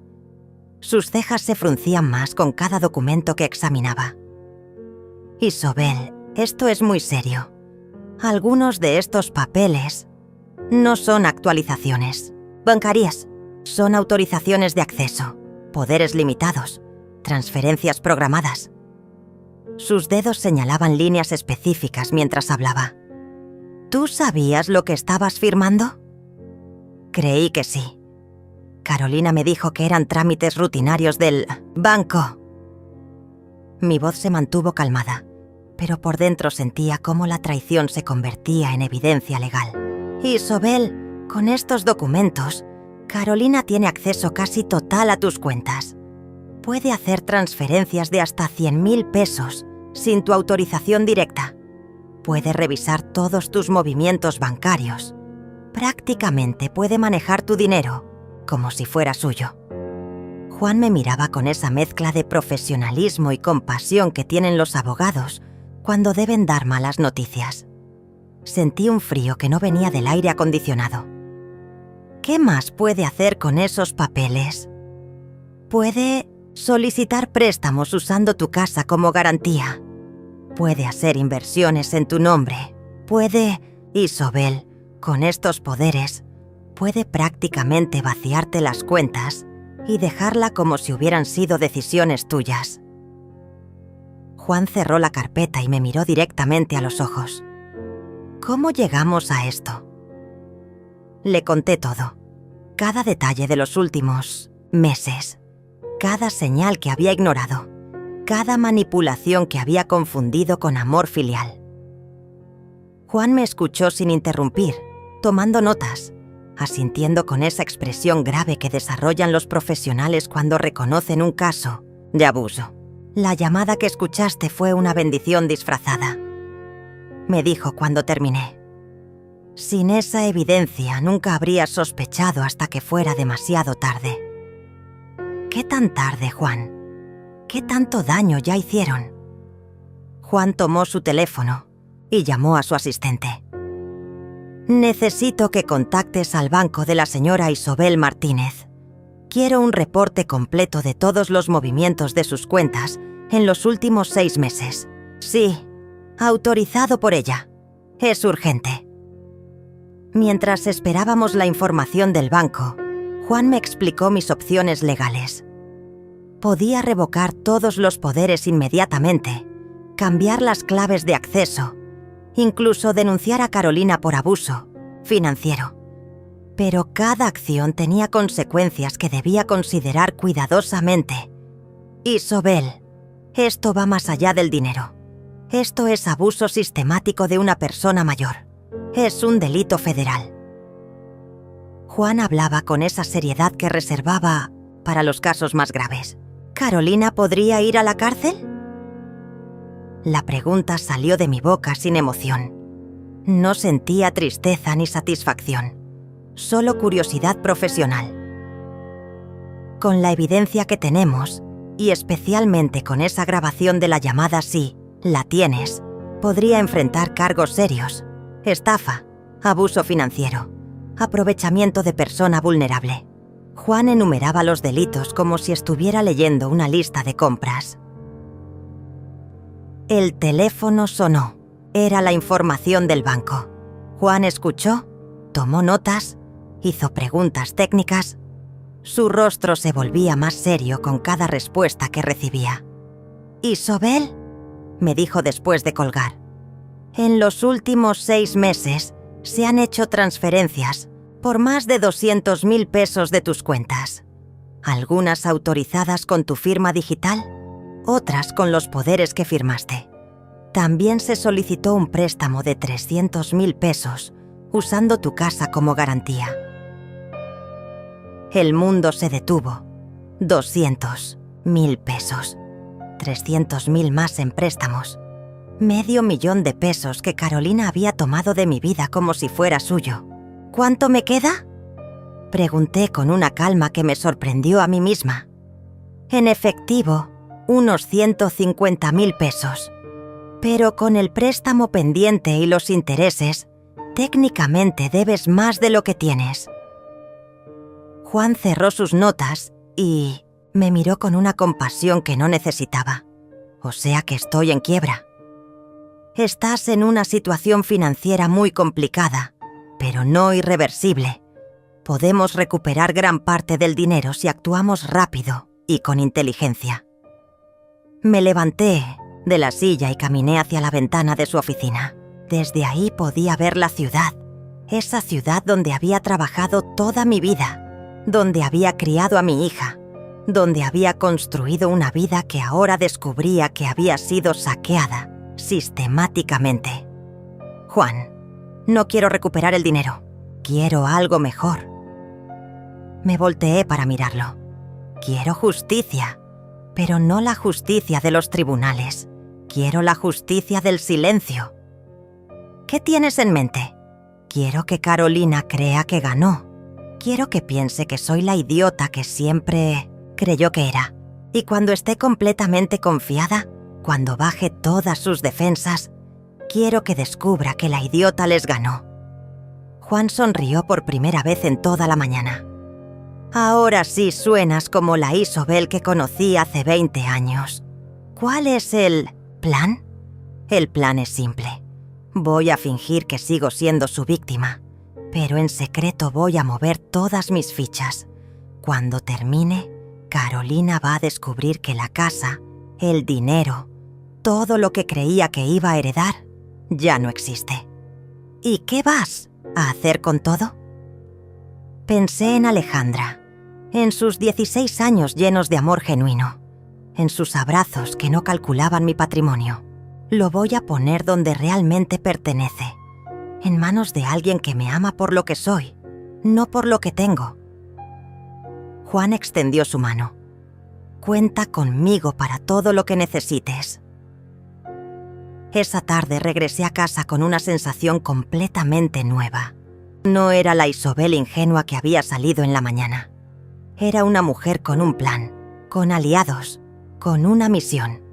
Sus cejas se fruncían más con cada documento que examinaba. «Isobel, esto es muy serio. Algunos de estos papeles no son actualizaciones bancarias, son autorizaciones de acceso, poderes limitados, transferencias programadas». Sus dedos señalaban líneas específicas mientras hablaba. «¿Tú sabías lo que estabas firmando?» Creí que sí. Carolina me dijo que eran trámites rutinarios del banco. Mi voz se mantuvo calmada, pero por dentro sentía cómo la traición se convertía en evidencia legal. «Isobel, con estos documentos, Carolina tiene acceso casi total a tus cuentas. Puede hacer transferencias de hasta 100,000 pesos sin tu autorización directa. Puede revisar todos tus movimientos bancarios. Prácticamente puede manejar tu dinero como si fuera suyo». Juan me miraba con esa mezcla de profesionalismo y compasión que tienen los abogados cuando deben dar malas noticias. Sentí un frío que no venía del aire acondicionado. «¿Qué más puede hacer con esos papeles?» «Puede solicitar préstamos usando tu casa como garantía. Puede hacer inversiones en tu nombre. Puede, Isobel, con estos poderes, puede prácticamente vaciarte las cuentas y dejarla como si hubieran sido decisiones tuyas». Juan cerró la carpeta y me miró directamente a los ojos. «¿Cómo llegamos a esto?» Le conté todo, cada detalle de los últimos meses, cada señal que había ignorado, cada manipulación que había confundido con amor filial. Juan me escuchó sin interrumpir, tomando notas, asintiendo con esa expresión grave que desarrollan los profesionales cuando reconocen un caso de abuso. «La llamada que escuchaste fue una bendición disfrazada», me dijo cuando terminé. «Sin esa evidencia nunca habrías sospechado hasta que fuera demasiado tarde». «¿Qué tan tarde, Juan? ¿Qué tanto daño ya hicieron?» Juan tomó su teléfono y llamó a su asistente. «Necesito que contactes al banco de la señora Isobel Martínez. Quiero un reporte completo de todos los movimientos de sus cuentas en los últimos 6 meses. Sí, autorizado por ella. Es urgente». Mientras esperábamos la información del banco, Juan me explicó mis opciones legales. Podía revocar todos los poderes inmediatamente, cambiar las claves de acceso, incluso denunciar a Carolina por abuso financiero. Pero cada acción tenía consecuencias que debía considerar cuidadosamente. «Isobel, esto va más allá del dinero. Esto es abuso sistemático de una persona mayor. Es un delito federal». Juan hablaba con esa seriedad que reservaba para los casos más graves. ¿Carolina podría ir a la cárcel? La pregunta salió de mi boca sin emoción. No sentía tristeza ni satisfacción, solo curiosidad profesional. Con la evidencia que tenemos, y especialmente con esa grabación de la llamada si la tienes, podría enfrentar cargos serios: estafa, abuso financiero, aprovechamiento de persona vulnerable. Juan enumeraba los delitos como si estuviera leyendo una lista de compras. El teléfono sonó. Era la información del banco. Juan escuchó, tomó notas, hizo preguntas técnicas. Su rostro se volvía más serio con cada respuesta que recibía. «Isobel», me dijo después de colgar, «en los últimos 6 meses se han hecho transferencias por más de 200.000 pesos de tus cuentas. Algunas autorizadas con tu firma digital, otras con los poderes que firmaste. También se solicitó un préstamo de 300.000 pesos usando tu casa como garantía». El mundo se detuvo. 200.000 pesos. 300.000 más en préstamos. $500.000 de pesos que Carolina había tomado de mi vida como si fuera suyo. ¿Cuánto me queda?, pregunté con una calma que me sorprendió a mí misma. En efectivo, unos 150.000 pesos. Pero con el préstamo pendiente y los intereses, técnicamente debes más de lo que tienes. Juan cerró sus notas y me miró con una compasión que no necesitaba. O sea que estoy en quiebra. Estás en una situación financiera muy complicada, pero no irreversible. Podemos recuperar gran parte del dinero si actuamos rápido y con inteligencia. Me levanté de la silla y caminé hacia la ventana de su oficina. Desde ahí podía ver la ciudad, esa ciudad donde había trabajado toda mi vida, donde había criado a mi hija, donde había construido una vida que ahora descubría que había sido saqueada sistemáticamente. Juan, no quiero recuperar el dinero, quiero algo mejor. Me volteé para mirarlo. Quiero justicia, pero no la justicia de los tribunales. Quiero la justicia del silencio. ¿Qué tienes en mente? Quiero que Carolina crea que ganó. Quiero que piense que soy la idiota que siempre creyó que era. Y cuando esté completamente confiada, cuando baje todas sus defensas, quiero que descubra que la idiota les ganó. Juan sonrió por primera vez en toda la mañana. Ahora sí suenas como la Isobel que conocí hace 20 años. ¿Cuál es el plan? El plan es simple. Voy a fingir que sigo siendo su víctima, pero en secreto voy a mover todas mis fichas. Cuando termine, Carolina va a descubrir que la casa, el dinero, todo lo que creía que iba a heredar, ya no existe. ¿Y qué vas a hacer con todo? Pensé en Alejandra, en sus 16 años llenos de amor genuino, en sus abrazos que no calculaban mi patrimonio. Lo voy a poner donde realmente pertenece, en manos de alguien que me ama por lo que soy, no por lo que tengo. Juan extendió su mano. Cuenta conmigo para todo lo que necesites. Esa tarde regresé a casa con una sensación completamente nueva. No era la Isobel ingenua que había salido en la mañana. Era una mujer con un plan, con aliados, con una misión.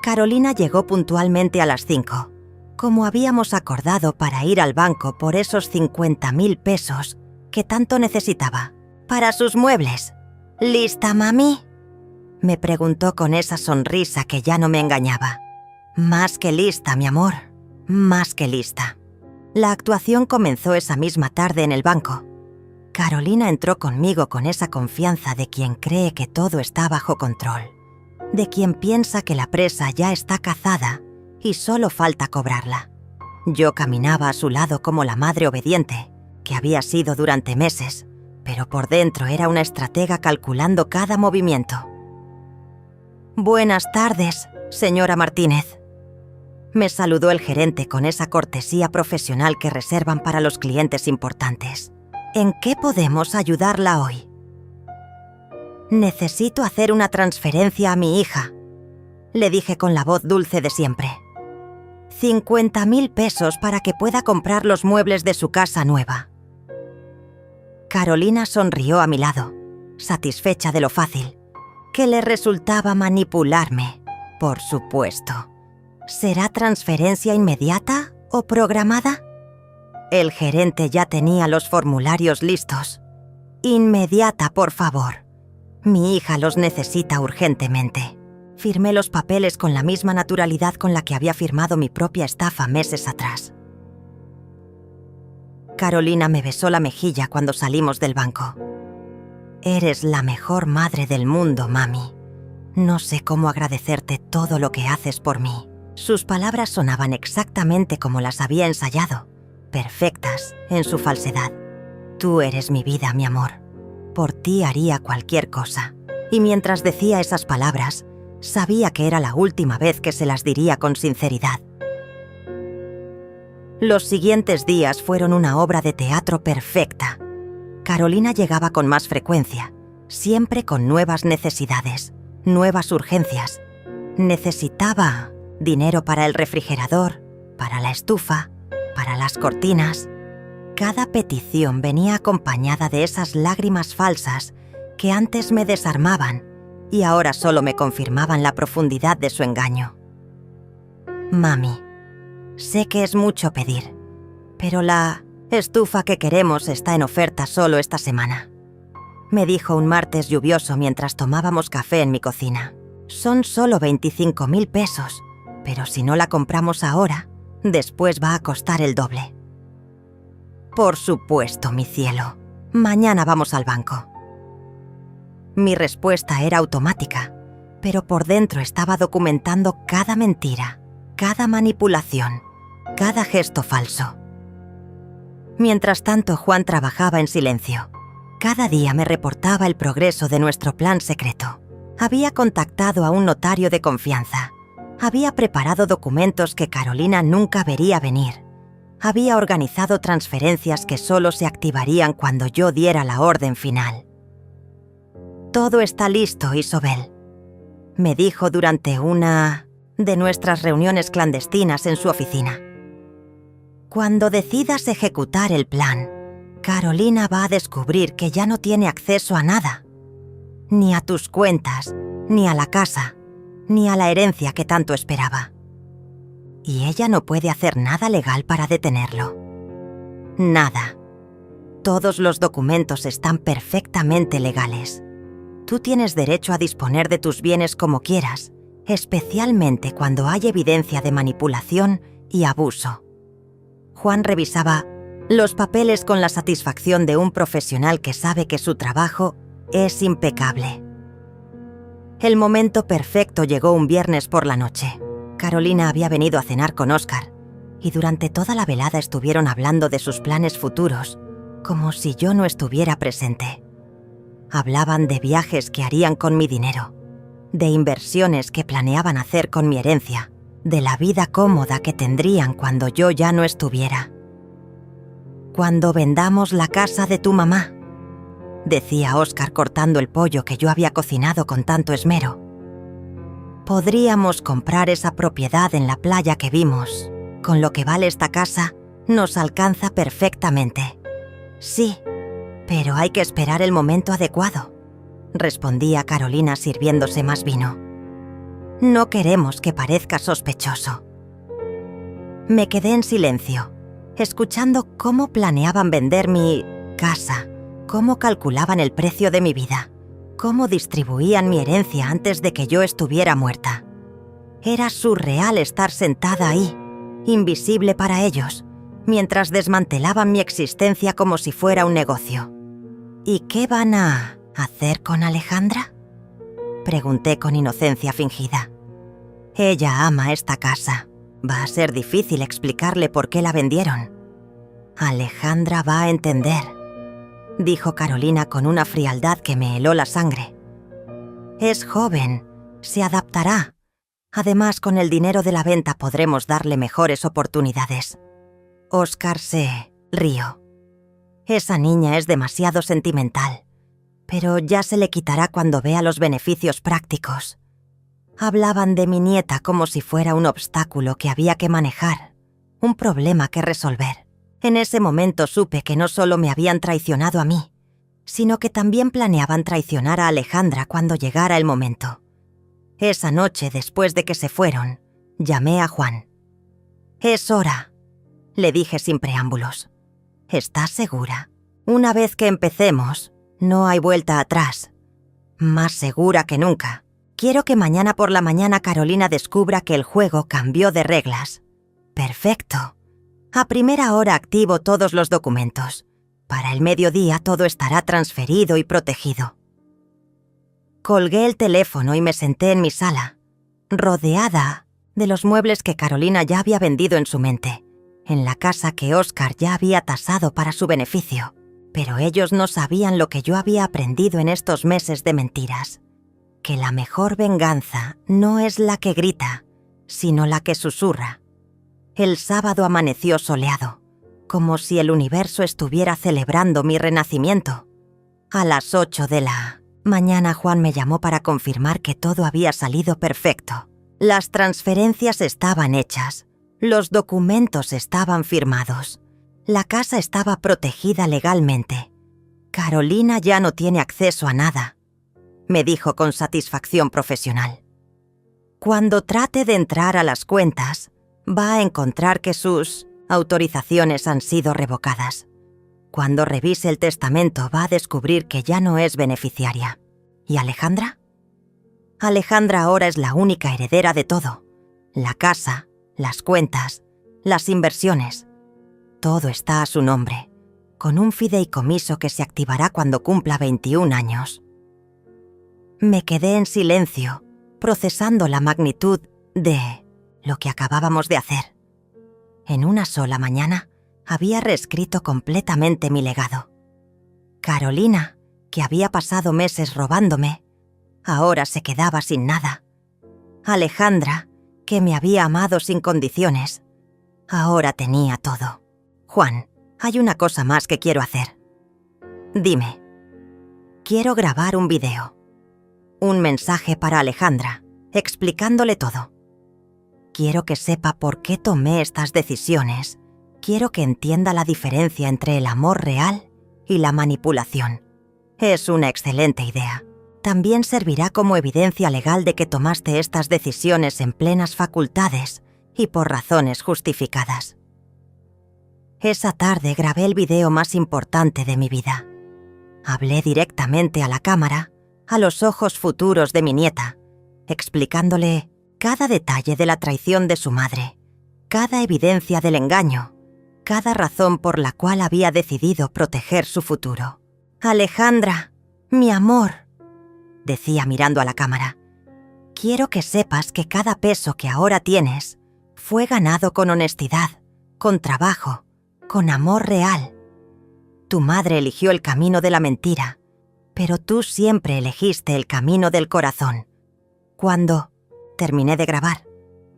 Carolina llegó puntualmente a las 5, como habíamos acordado, para ir al banco por esos 50.000 pesos que tanto necesitaba, para sus muebles. ¿Lista, mami?, me preguntó con esa sonrisa que ya no me engañaba. Más que lista, mi amor, más que lista. La actuación comenzó esa misma tarde en el banco. Carolina entró conmigo con esa confianza de quien cree que todo está bajo control, de quien piensa que la presa ya está cazada y solo falta cobrarla. Yo caminaba a su lado como la madre obediente, que había sido durante meses, pero por dentro era una estratega calculando cada movimiento. «Buenas tardes, señora Martínez», me saludó el gerente con esa cortesía profesional que reservan para los clientes importantes. ¿En qué podemos ayudarla hoy? Necesito hacer una transferencia a mi hija, le dije con la voz dulce de siempre. 50.000 pesos para que pueda comprar los muebles de su casa nueva. Carolina sonrió a mi lado, satisfecha de lo fácil, que le resultaba manipularme, por supuesto. ¿Será transferencia inmediata o programada? El gerente ya tenía los formularios listos. Inmediata, por favor. Mi hija los necesita urgentemente. Firmé los papeles con la misma naturalidad con la que había firmado mi propia estafa meses atrás. Carolina me besó la mejilla cuando salimos del banco. Eres la mejor madre del mundo, mami. No sé cómo agradecerte todo lo que haces por mí. Sus palabras sonaban exactamente como las había ensayado, perfectas en su falsedad. Tú eres mi vida, mi amor. Por ti haría cualquier cosa. Y mientras decía esas palabras, sabía que era la última vez que se las diría con sinceridad. Los siguientes días fueron una obra de teatro perfecta. Carolina llegaba con más frecuencia, siempre con nuevas necesidades, nuevas urgencias. Necesitaba dinero para el refrigerador, para la estufa, para las cortinas. Cada petición venía acompañada de esas lágrimas falsas que antes me desarmaban y ahora solo me confirmaban la profundidad de su engaño. Mami, sé que es mucho pedir, pero la estufa que queremos está en oferta solo esta semana, me dijo un martes lluvioso mientras tomábamos café en mi cocina. Son solo 25.000 pesos, pero si no la compramos ahora, después va a costar el doble. Por supuesto, mi cielo. Mañana vamos al banco. Mi respuesta era automática, pero por dentro estaba documentando cada mentira, cada manipulación, cada gesto falso. Mientras tanto, Juan trabajaba en silencio. Cada día me reportaba el progreso de nuestro plan secreto. Había contactado a un notario de confianza. Había preparado documentos que Carolina nunca vería venir. Había organizado transferencias que solo se activarían cuando yo diera la orden final. Todo está listo, Isobel, me dijo durante una de nuestras reuniones clandestinas en su oficina. Cuando decidas ejecutar el plan, Carolina va a descubrir que ya no tiene acceso a nada. Ni a tus cuentas, ni a la casa, ni a la herencia que tanto esperaba. Y ella no puede hacer nada legal para detenerlo. Nada. Todos los documentos están perfectamente legales. Tú tienes derecho a disponer de tus bienes como quieras, especialmente cuando hay evidencia de manipulación y abuso. Juan revisaba los papeles con la satisfacción de un profesional que sabe que su trabajo es impecable. El momento perfecto llegó un viernes por la noche. Carolina había venido a cenar con Óscar y durante toda la velada estuvieron hablando de sus planes futuros, como si yo no estuviera presente. Hablaban de viajes que harían con mi dinero, de inversiones que planeaban hacer con mi herencia, de la vida cómoda que tendrían cuando yo ya no estuviera. Cuando vendamos la casa de tu mamá, decía Óscar cortando el pollo que yo había cocinado con tanto esmero. Podríamos comprar esa propiedad en la playa que vimos. Con lo que vale esta casa, nos alcanza perfectamente. Sí, pero hay que esperar el momento adecuado, respondía Carolina sirviéndose más vino. No queremos que parezca sospechoso. Me quedé en silencio, escuchando cómo planeaban vender mi casa, cómo calculaban el precio de mi vida, cómo distribuían mi herencia antes de que yo estuviera muerta. Era surreal estar sentada ahí, invisible para ellos, mientras desmantelaban mi existencia como si fuera un negocio. ¿Y qué van a hacer con Alejandra?, pregunté con inocencia fingida. Ella ama esta casa. Va a ser difícil explicarle por qué la vendieron. Alejandra va a entender, dijo Carolina con una frialdad que me heló la sangre. Es joven, se adaptará. Además, con el dinero de la venta podremos darle mejores oportunidades. Óscar se rió. Esa niña es demasiado sentimental, pero ya se le quitará cuando vea los beneficios prácticos. Hablaban de mi nieta como si fuera un obstáculo que había que manejar, un problema que resolver. En ese momento supe que no solo me habían traicionado a mí, sino que también planeaban traicionar a Alejandra cuando llegara el momento. Esa noche, después de que se fueron, llamé a Juan. «Es hora», le dije sin preámbulos. «¿Estás segura? Una vez que empecemos, no hay vuelta atrás. Más segura que nunca. Quiero que mañana por la mañana Carolina descubra que el juego cambió de reglas». «Perfecto. A primera hora activo todos los documentos. Para el mediodía todo estará transferido y protegido». Colgué el teléfono y me senté en mi sala, rodeada de los muebles que Carolina ya había vendido en su mente, en la casa que Óscar ya había tasado para su beneficio. Pero ellos no sabían lo que yo había aprendido en estos meses de mentiras. Que la mejor venganza no es la que grita, sino la que susurra. El sábado amaneció soleado, como si el universo estuviera celebrando mi renacimiento. A las 8 de la mañana Juan me llamó para confirmar que todo había salido perfecto. Las transferencias estaban hechas, los documentos estaban firmados, la casa estaba protegida legalmente. Carolina ya no tiene acceso a nada, me dijo con satisfacción profesional. Cuando trate de entrar a las cuentas, va a encontrar que sus autorizaciones han sido revocadas. Cuando revise el testamento va a descubrir que ya no es beneficiaria. ¿Y Alejandra? Alejandra ahora es la única heredera de todo. La casa, las cuentas, las inversiones. Todo está a su nombre, con un fideicomiso que se activará cuando cumpla 21 años. Me quedé en silencio, procesando la magnitud de lo que acabábamos de hacer. En una sola mañana, había reescrito completamente mi legado. Carolina, que había pasado meses robándome, ahora se quedaba sin nada. Alejandra, que me había amado sin condiciones, ahora tenía todo. Juan, hay una cosa más que quiero hacer. Dime. Quiero grabar un video. Un mensaje para Alejandra, explicándole todo. Quiero que sepa por qué tomé estas decisiones. Quiero que entienda la diferencia entre el amor real y la manipulación. Es una excelente idea. También servirá como evidencia legal de que tomaste estas decisiones en plenas facultades y por razones justificadas. Esa tarde grabé el video más importante de mi vida. Hablé directamente a la cámara, a los ojos futuros de mi nieta, explicándole cada detalle de la traición de su madre, cada evidencia del engaño, cada razón por la cual había decidido proteger su futuro. «Alejandra, mi amor», decía mirando a la cámara, «quiero que sepas que cada peso que ahora tienes fue ganado con honestidad, con trabajo, con amor real. Tu madre eligió el camino de la mentira, pero tú siempre elegiste el camino del corazón». Cuando terminé de grabar,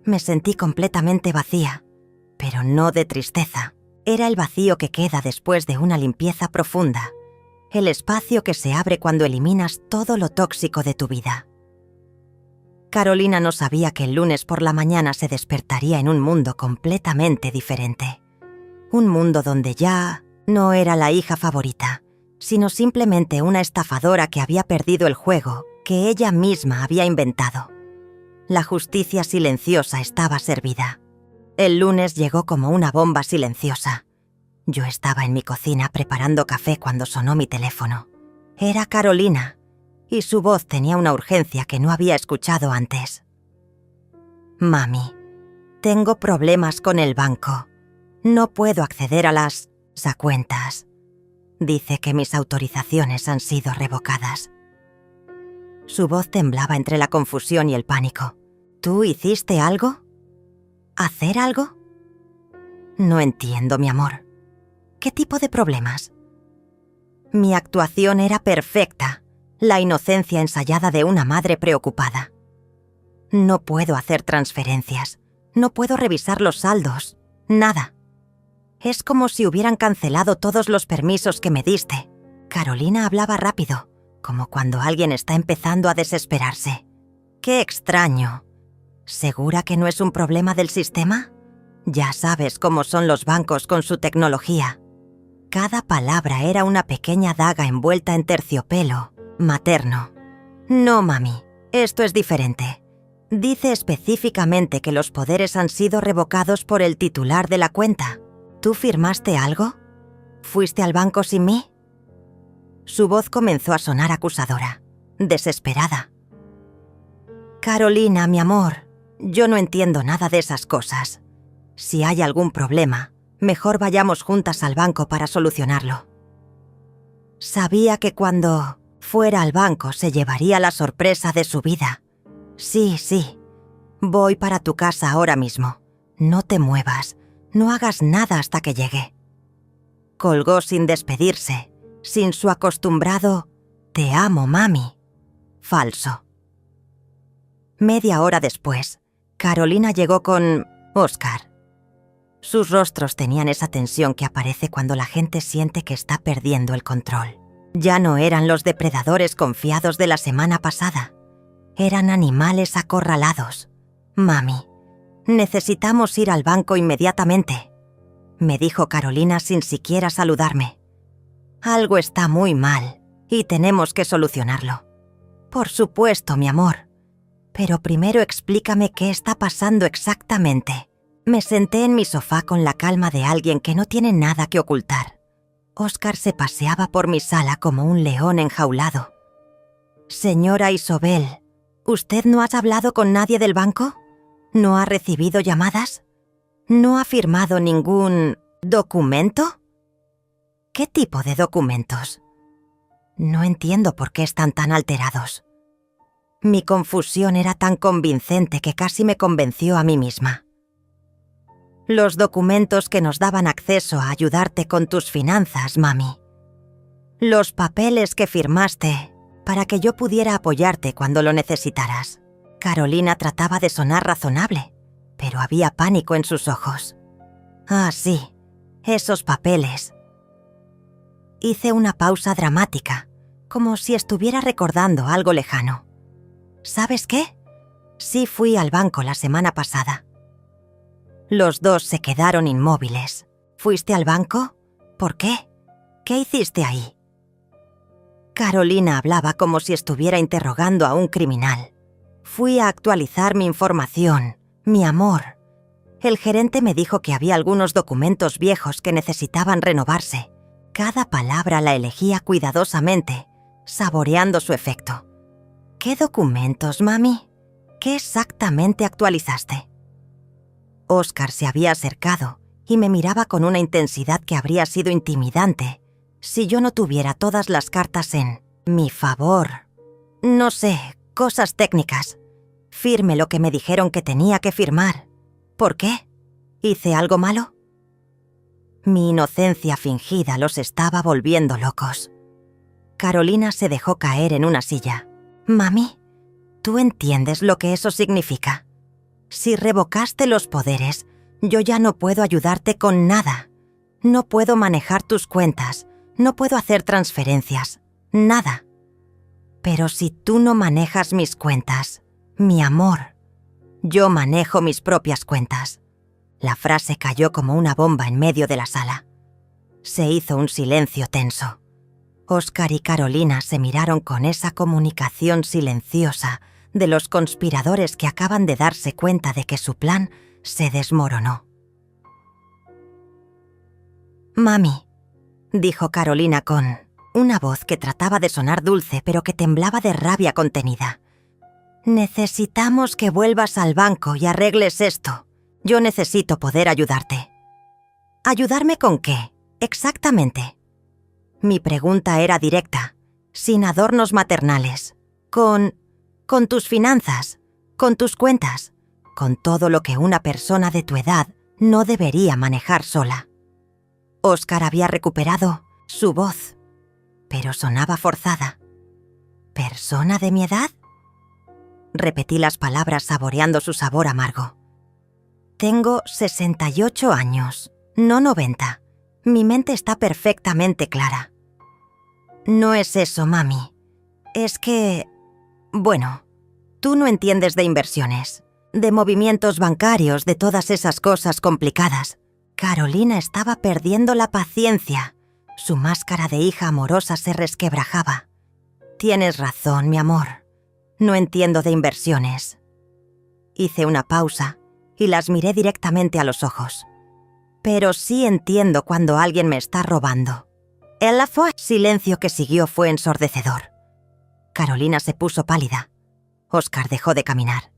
me sentí completamente vacía, pero no de tristeza. Era el vacío que queda después de una limpieza profunda, el espacio que se abre cuando eliminas todo lo tóxico de tu vida. Carolina no sabía que el lunes por la mañana se despertaría en un mundo completamente diferente. Un mundo donde ya no era la hija favorita, sino simplemente una estafadora que había perdido el juego que ella misma había inventado. La justicia silenciosa estaba servida. El lunes llegó como una bomba silenciosa. Yo estaba en mi cocina preparando café cuando sonó mi teléfono. Era Carolina, y su voz tenía una urgencia que no había escuchado antes. «Mami, tengo problemas con el banco. No puedo acceder a las cuentas. Dice que mis autorizaciones han sido revocadas». Su voz temblaba entre la confusión y el pánico. «¿Tú hiciste algo? ¿Hacer algo?» «No entiendo, mi amor. ¿Qué tipo de problemas?» Mi actuación era perfecta, la inocencia ensayada de una madre preocupada. No puedo hacer transferencias, no puedo revisar los saldos, nada. Es como si hubieran cancelado todos los permisos que me diste. Carolina hablaba rápido, como cuando alguien está empezando a desesperarse. ¡Qué extraño! ¿Segura que no es un problema del sistema? Ya sabes cómo son los bancos con su tecnología. Cada palabra era una pequeña daga envuelta en terciopelo materno. No, mami, esto es diferente. Dice específicamente que los poderes han sido revocados por el titular de la cuenta. ¿Tú firmaste algo? ¿Fuiste al banco sin mí? Su voz comenzó a sonar acusadora, desesperada. Carolina, mi amor, yo no entiendo nada de esas cosas. Si hay algún problema, mejor vayamos juntas al banco para solucionarlo. Sabía que cuando fuera al banco se llevaría la sorpresa de su vida. Sí, voy para tu casa ahora mismo. No te muevas, no hagas nada hasta que llegue. Colgó sin despedirse, sin su acostumbrado «Te amo, mami». Falso. Media hora después, Carolina llegó con Oscar. Sus rostros tenían esa tensión que aparece cuando la gente siente que está perdiendo el control. Ya no eran los depredadores confiados de la semana pasada. Eran animales acorralados. «Mami, necesitamos ir al banco inmediatamente», me dijo Carolina sin siquiera saludarme. «Algo está muy mal y tenemos que solucionarlo». «Por supuesto, mi amor. Pero primero explícame qué está pasando exactamente». Me senté en mi sofá con la calma de alguien que no tiene nada que ocultar. Oscar se paseaba por mi sala como un león enjaulado. «Señora Isobel, ¿usted no ha hablado con nadie del banco? ¿No ha recibido llamadas? ¿No ha firmado ningún documento?» «¿Qué tipo de documentos?» No entiendo por qué están tan alterados. Mi confusión era tan convincente que casi me convenció a mí misma. «Los documentos que nos daban acceso a ayudarte con tus finanzas, mami. Los papeles que firmaste para que yo pudiera apoyarte cuando lo necesitaras». Carolina trataba de sonar razonable, pero había pánico en sus ojos. «Ah, sí, esos papeles». Hice una pausa dramática, como si estuviera recordando algo lejano. «¿Sabes qué? Sí fui al banco la semana pasada». Los dos se quedaron inmóviles. «¿Fuiste al banco? ¿Por qué? ¿Qué hiciste ahí?» Carolina hablaba como si estuviera interrogando a un criminal. «Fui a actualizar mi información, mi amor. El gerente me dijo que había algunos documentos viejos que necesitaban renovarse». Cada palabra la elegía cuidadosamente, saboreando su efecto. «¿Qué documentos, mami? ¿Qué exactamente actualizaste?» Oscar se había acercado y me miraba con una intensidad que habría sido intimidante si yo no tuviera todas las cartas en mi favor. «No sé, cosas técnicas. Firme lo que me dijeron que tenía que firmar». «¿Por qué? ¿Hice algo malo?» Mi inocencia fingida los estaba volviendo locos. Carolina se dejó caer en una silla. «Mami, ¿tú entiendes lo que eso significa? Si revocaste los poderes, yo ya no puedo ayudarte con nada. No puedo manejar tus cuentas, no puedo hacer transferencias, nada. Pero si tú no manejas mis cuentas, mi amor, yo manejo mis propias cuentas». La frase cayó como una bomba en medio de la sala. Se hizo un silencio tenso. Oscar y Carolina se miraron con esa comunicación silenciosa de los conspiradores que acaban de darse cuenta de que su plan se desmoronó. «Mami», dijo Carolina con una voz que trataba de sonar dulce pero que temblaba de rabia contenida. «Necesitamos que vuelvas al banco y arregles esto. Yo necesito poder ayudarte». «¿Ayudarme con qué? Exactamente». Mi pregunta era directa, sin adornos maternales. Con tus finanzas, con tus cuentas, con todo lo que una persona de tu edad no debería manejar sola. Oscar había recuperado su voz, pero sonaba forzada. «¿Persona de mi edad?». Repetí las palabras saboreando su sabor amargo. «Tengo 68 años, no 90. Mi mente está perfectamente clara. No es eso, mami. Es que... Bueno, tú no entiendes de inversiones, de movimientos bancarios, de todas esas cosas complicadas. Carolina estaba perdiendo la paciencia. Su máscara de hija amorosa se resquebrajaba. Tienes razón, mi amor. No entiendo de inversiones. Hice una pausa y las miré directamente a los ojos. Pero sí entiendo cuando alguien me está robando. El silencio que siguió fue ensordecedor. Carolina se puso pálida. Oscar dejó de caminar.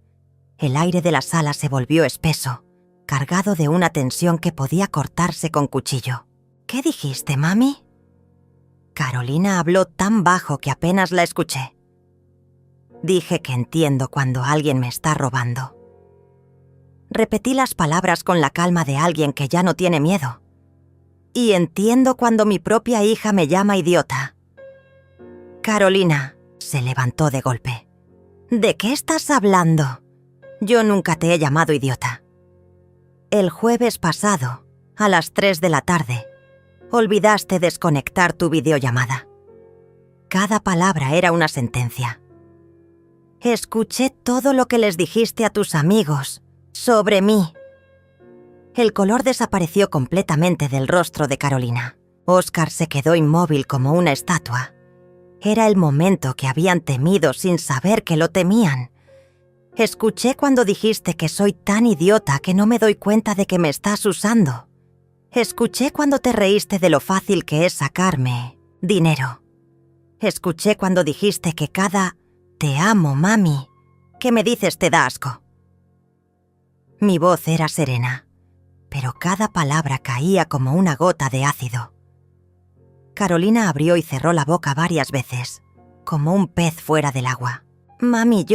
El aire de la sala se volvió espeso, cargado de una tensión que podía cortarse con cuchillo. ¿Qué dijiste, mami? Carolina habló tan bajo que apenas la escuché. Dije que entiendo cuando alguien me está robando. Repetí las palabras con la calma de alguien que ya no tiene miedo. Y entiendo cuando mi propia hija me llama idiota. Carolina se levantó de golpe. ¿De qué estás hablando? Yo nunca te he llamado idiota. El jueves pasado, a las 3 de la tarde, olvidaste desconectar tu videollamada. Cada palabra era una sentencia. Escuché todo lo que les dijiste a tus amigos sobre mí. El color desapareció completamente del rostro de Carolina. Oscar se quedó inmóvil como una estatua. Era el momento que habían temido sin saber que lo temían. Escuché cuando dijiste que soy tan idiota que no me doy cuenta de que me estás usando. Escuché cuando te reíste de lo fácil que es sacarme dinero. Escuché cuando dijiste que cada «te amo, mami» que me dices te da asco. Mi voz era serena, pero cada palabra caía como una gota de ácido. Carolina abrió y cerró la boca varias veces, como un pez fuera del agua. Mami,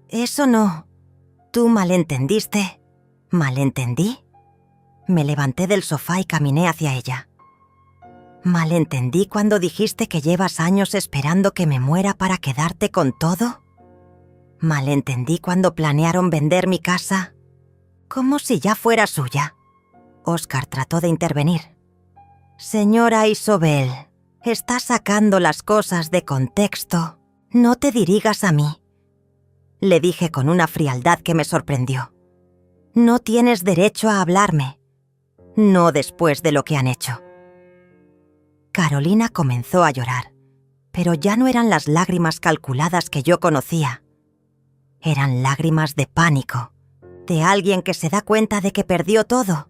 eso no. ¿Tú malentendiste? ¿Malentendí? Me levanté del sofá y caminé hacia ella. ¿Malentendí cuando dijiste que llevas años esperando que me muera para quedarte con todo? ¿Malentendí cuando planearon vender mi casa? Como si ya fuera suya. Oscar trató de intervenir. Señora Isobel, está sacando las cosas de contexto. No te dirigas a mí. Le dije con una frialdad que me sorprendió. No tienes derecho a hablarme. No después de lo que han hecho. Carolina comenzó a llorar, pero ya no eran las lágrimas calculadas que yo conocía. Eran lágrimas de pánico, de alguien que se da cuenta de que perdió todo.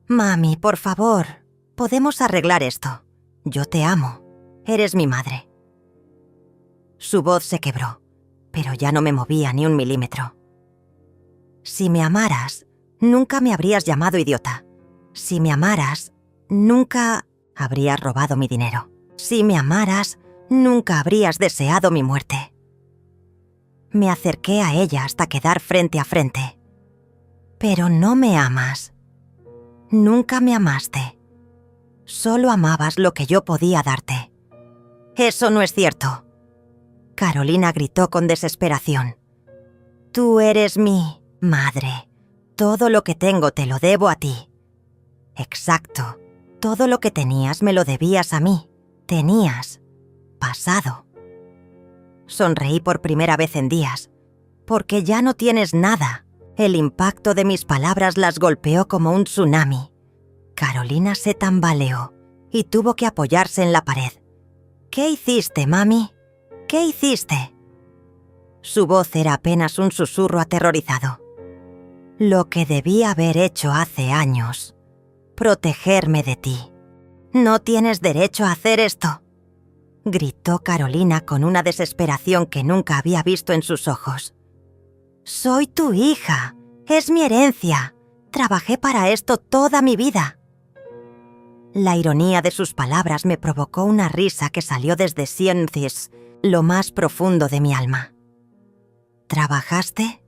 Mami, por favor, podemos arreglar esto. Yo te amo. Eres mi madre. Su voz se quebró, pero ya no me movía ni un milímetro. Si me amaras, nunca me habrías llamado idiota. Si me amaras, nunca habrías robado mi dinero. Si me amaras, nunca habrías deseado mi muerte. Me acerqué a ella hasta quedar frente a frente. Pero no me amas. Nunca me amaste. Solo amabas lo que yo podía darte. Eso no es cierto. Carolina gritó con desesperación. Tú eres mi madre. Todo lo que tengo te lo debo a ti. Exacto. Todo lo que tenías me lo debías a mí. Tenías pasado. Sonreí por primera vez en días, porque ya no tienes nada. El impacto de mis palabras las golpeó como un tsunami. Carolina se tambaleó y tuvo que apoyarse en la pared. ¿Qué hiciste, mami? ¿Qué hiciste? Su voz era apenas un susurro aterrorizado. Lo que debí haber hecho hace años. Protegerme de ti. No tienes derecho a hacer esto. Gritó Carolina con una desesperación que nunca había visto en sus ojos. Soy tu hija. Es mi herencia. Trabajé para esto toda mi vida. La ironía de sus palabras me provocó una risa que salió desde Siencis, lo más profundo de mi alma. ¿Trabajaste?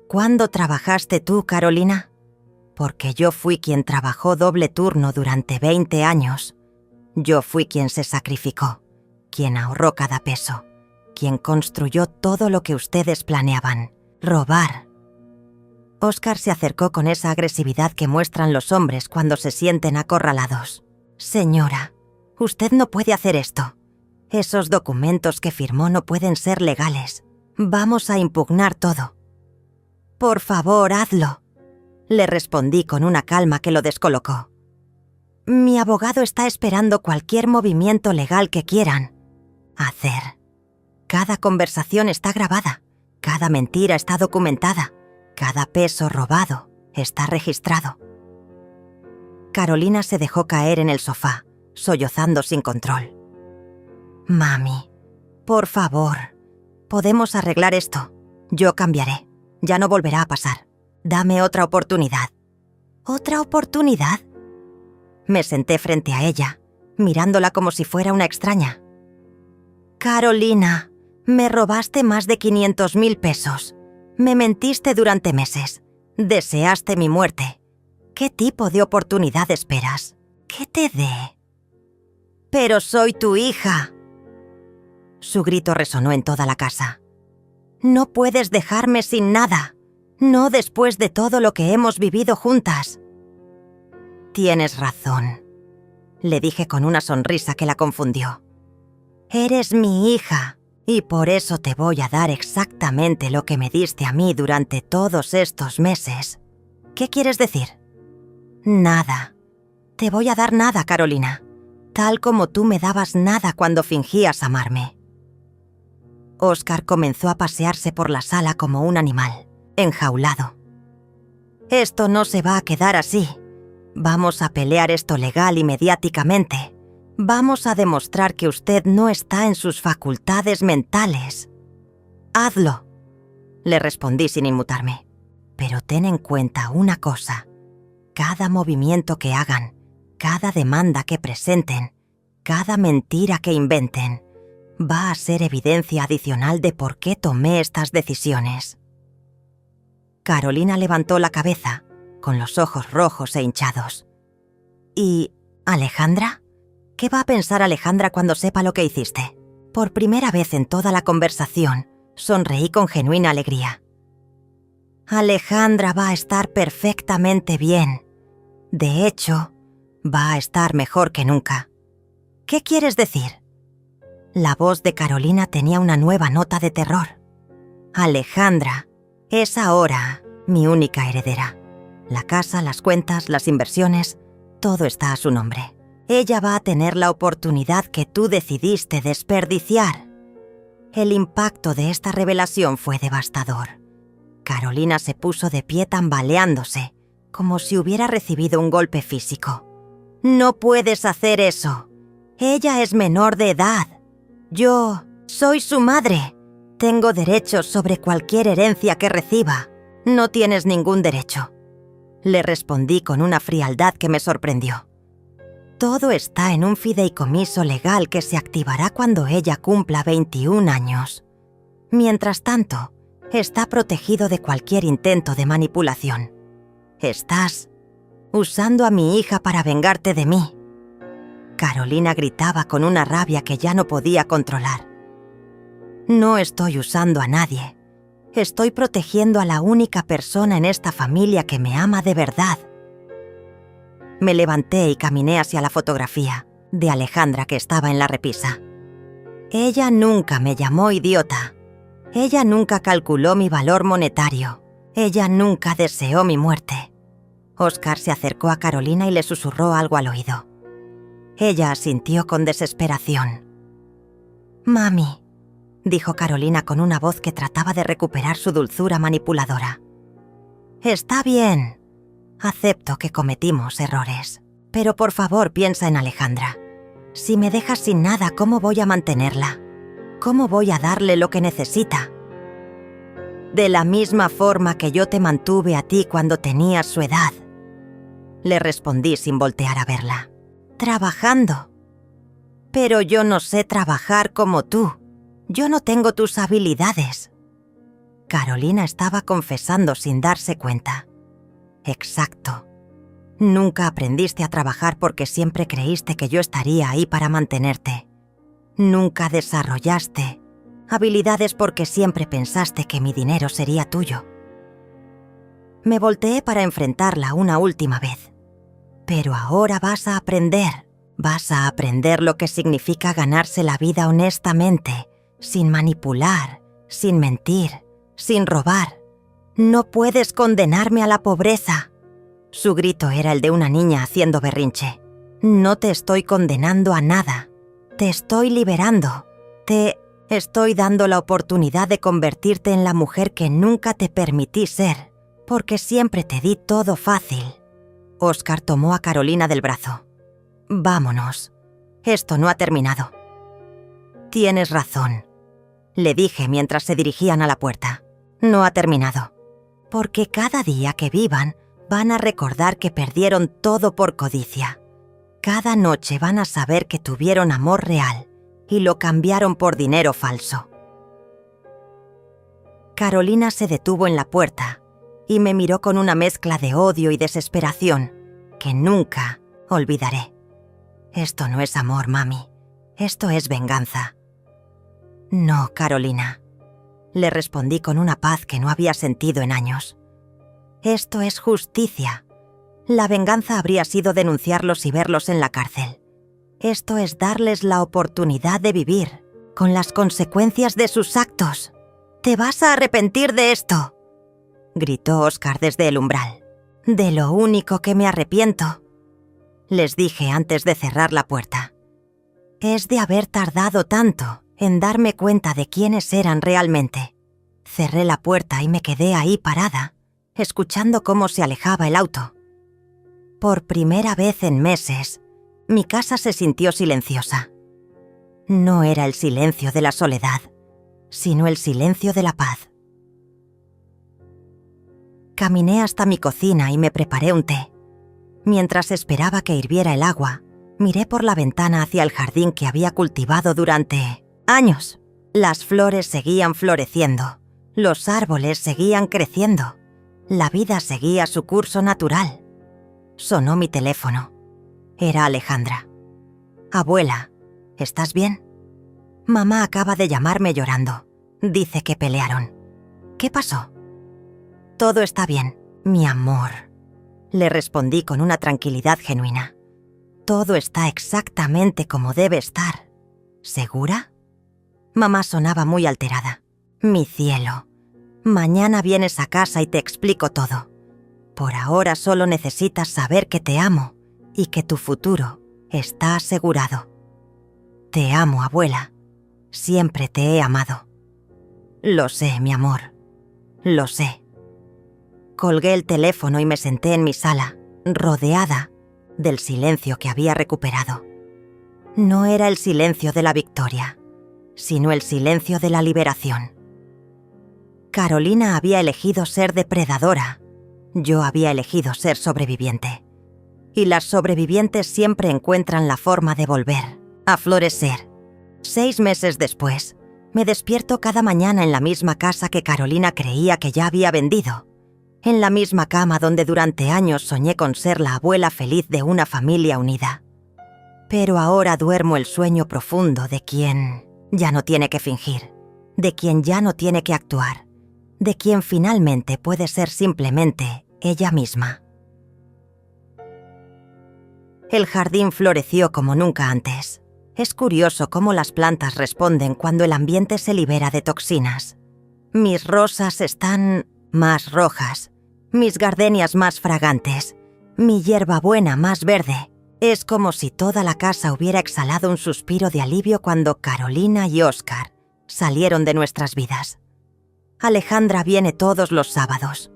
¿Cuándo trabajaste tú, Carolina? Porque yo fui quien trabajó doble turno durante 20 años. Yo fui quien se sacrificó, quien ahorró cada peso, quien construyó todo lo que ustedes planeaban, robar. Oscar se acercó con esa agresividad que muestran los hombres cuando se sienten acorralados. «Señora, usted no puede hacer esto. Esos documentos que firmó no pueden ser legales. Vamos a impugnar todo». «Por favor, hazlo», le respondí con una calma que lo descolocó. «Mi abogado está esperando cualquier movimiento legal que quieran hacer. Cada conversación está grabada, cada mentira está documentada, cada peso robado está registrado». Carolina se dejó caer en el sofá, sollozando sin control. «Mami, por favor, podemos arreglar esto. Yo cambiaré. Ya no volverá a pasar. Dame otra oportunidad». «¿Otra oportunidad?» Me senté frente a ella, mirándola como si fuera una extraña. «Carolina, me robaste más de 500.000 pesos. Me mentiste durante meses. Deseaste mi muerte. ¿Qué tipo de oportunidad esperas? ¿Qué te dé?» «Pero soy tu hija». Su grito resonó en toda la casa. «No puedes dejarme sin nada. No después de todo lo que hemos vivido juntas». «Tienes razón», le dije con una sonrisa que la confundió. «Eres mi hija y por eso te voy a dar exactamente lo que me diste a mí durante todos estos meses». «¿Qué quieres decir?» «Nada. Te voy a dar nada, Carolina. Tal como tú me dabas nada cuando fingías amarme». Oscar comenzó a pasearse por la sala como un animal, enjaulado. «Esto no se va a quedar así. Vamos a pelear esto legal y mediáticamente. Vamos a demostrar que usted no está en sus facultades mentales». «Hazlo», le respondí sin inmutarme. «Pero ten en cuenta una cosa. Cada movimiento que hagan, cada demanda que presenten, cada mentira que inventen, va a ser evidencia adicional de por qué tomé estas decisiones». Carolina levantó la cabeza, con los ojos rojos e hinchados. «¿Y Alejandra? ¿Qué va a pensar Alejandra cuando sepa lo que hiciste?» Por primera vez en toda la conversación, sonreí con genuina alegría. «Alejandra va a estar perfectamente bien. De hecho, va a estar mejor que nunca». «¿Qué quieres decir?» La voz de Carolina tenía una nueva nota de terror. «Alejandra es ahora mi única heredera. La casa, las cuentas, las inversiones, todo está a su nombre. Ella va a tener la oportunidad que tú decidiste desperdiciar». El impacto de esta revelación fue devastador. Carolina se puso de pie tambaleándose, como si hubiera recibido un golpe físico. «No puedes hacer eso. Ella es menor de edad. Yo soy su madre. Tengo derechos sobre cualquier herencia que reciba. No tienes ningún derecho», le respondí con una frialdad que me sorprendió. «Todo está en un fideicomiso legal que se activará cuando ella cumpla 21 años. Mientras tanto, está protegido de cualquier intento de manipulación. Estás usando a mi hija para vengarte de mí». Carolina gritaba con una rabia que ya no podía controlar. «No estoy usando a nadie. Estoy protegiendo a la única persona en esta familia que me ama de verdad». Me levanté y caminé hacia la fotografía de Alejandra que estaba en la repisa. Ella nunca me llamó idiota. Ella nunca calculó mi valor monetario. Ella nunca deseó mi muerte. Oscar se acercó a Carolina y le susurró algo al oído. Ella asintió con desesperación. «Mami», dijo Carolina con una voz que trataba de recuperar su dulzura manipuladora. «Está bien. Acepto que cometimos errores. Pero por favor piensa en Alejandra. Si me dejas sin nada, ¿cómo voy a mantenerla? ¿Cómo voy a darle lo que necesita?» «De la misma forma que yo te mantuve a ti cuando tenías su edad», le respondí sin voltear a verla. «Trabajando». «Pero yo no sé trabajar como tú. Yo no tengo tus habilidades». Carolina estaba confesando sin darse cuenta. «Exacto. Nunca aprendiste a trabajar porque siempre creíste que yo estaría ahí para mantenerte. Nunca desarrollaste habilidades porque siempre pensaste que mi dinero sería tuyo». Me volteé para enfrentarla una última vez. Pero ahora vas a aprender lo que significa ganarse la vida honestamente, sin manipular, sin mentir, sin robar. No puedes condenarme a la pobreza. Su grito era el de una niña haciendo berrinche. No te estoy condenando a nada. Te estoy liberando. Te estoy dando la oportunidad de convertirte en la mujer que nunca te permití ser, porque siempre te di todo fácil. Oscar tomó a Carolina del brazo. Vámonos. Esto no ha terminado. Tienes razón, le dije mientras se dirigían a la puerta. No ha terminado. Porque cada día que vivan, van a recordar que perdieron todo por codicia. Cada noche van a saber que tuvieron amor real y lo cambiaron por dinero falso. Carolina se detuvo en la puerta y me miró con una mezcla de odio y desesperación que nunca olvidaré. Esto no es amor, mami. Esto es venganza. No, Carolina, le respondí con una paz que no había sentido en años. Esto es justicia. La venganza habría sido denunciarlos y verlos en la cárcel. Esto es darles la oportunidad de vivir, con las consecuencias de sus actos. «¡Te vas a arrepentir de esto!», gritó Oscar desde el umbral. «De lo único que me arrepiento», les dije antes de cerrar la puerta, «es de haber tardado tanto en darme cuenta de quiénes eran realmente». Cerré la puerta y me quedé ahí parada, escuchando cómo se alejaba el auto. Por primera vez en meses, mi casa se sintió silenciosa. No era el silencio de la soledad, sino el silencio de la paz. Caminé hasta mi cocina y me preparé un té. Mientras esperaba que hirviera el agua, miré por la ventana hacia el jardín que había cultivado durante años. Las flores seguían floreciendo, los árboles seguían creciendo, la vida seguía su curso natural. Sonó mi teléfono. Era Alejandra. «Abuela, ¿estás bien?» «Mamá acaba de llamarme llorando. Dice que pelearon». «¿Qué pasó?» «Todo está bien, mi amor», le respondí con una tranquilidad genuina. «Todo está exactamente como debe estar». «¿Segura?» Mamá sonaba muy alterada. «Mi cielo, mañana vienes a casa y te explico todo. Por ahora solo necesitas saber que te amo y que tu futuro está asegurado». «Te amo, abuela. Siempre te he amado». «Lo sé, mi amor. Lo sé». Colgué el teléfono y me senté en mi sala, rodeada del silencio que había recuperado. No era el silencio de la victoria, sino el silencio de la liberación. Carolina había elegido ser depredadora. Yo había elegido ser sobreviviente. Y las sobrevivientes siempre encuentran la forma de volver a florecer. 6 meses después, me despierto cada mañana en la misma casa que Carolina creía que ya había vendido. En la misma cama donde durante años soñé con ser la abuela feliz de una familia unida. Pero ahora duermo el sueño profundo de quien ya no tiene que fingir, de quien ya no tiene que actuar, de quien finalmente puede ser simplemente ella misma. El jardín floreció como nunca antes. Es curioso cómo las plantas responden cuando el ambiente se libera de toxinas. Mis rosas están más rojas, mis gardenias más fragantes, mi hierbabuena más verde. Es como si toda la casa hubiera exhalado un suspiro de alivio cuando Carolina y Oscar salieron de nuestras vidas. Alejandra viene todos los sábados.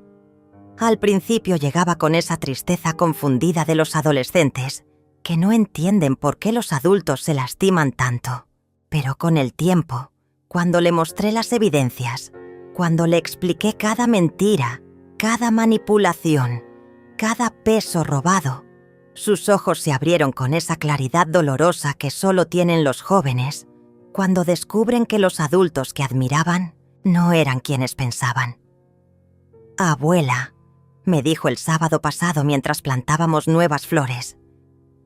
Al principio llegaba con esa tristeza confundida de los adolescentes, que no entienden por qué los adultos se lastiman tanto. Pero con el tiempo, cuando le mostré las evidencias, cuando le expliqué cada mentira, cada manipulación, cada peso robado, sus ojos se abrieron con esa claridad dolorosa que solo tienen los jóvenes, cuando descubren que los adultos que admiraban no eran quienes pensaban. «Abuela», me dijo el sábado pasado mientras plantábamos nuevas flores,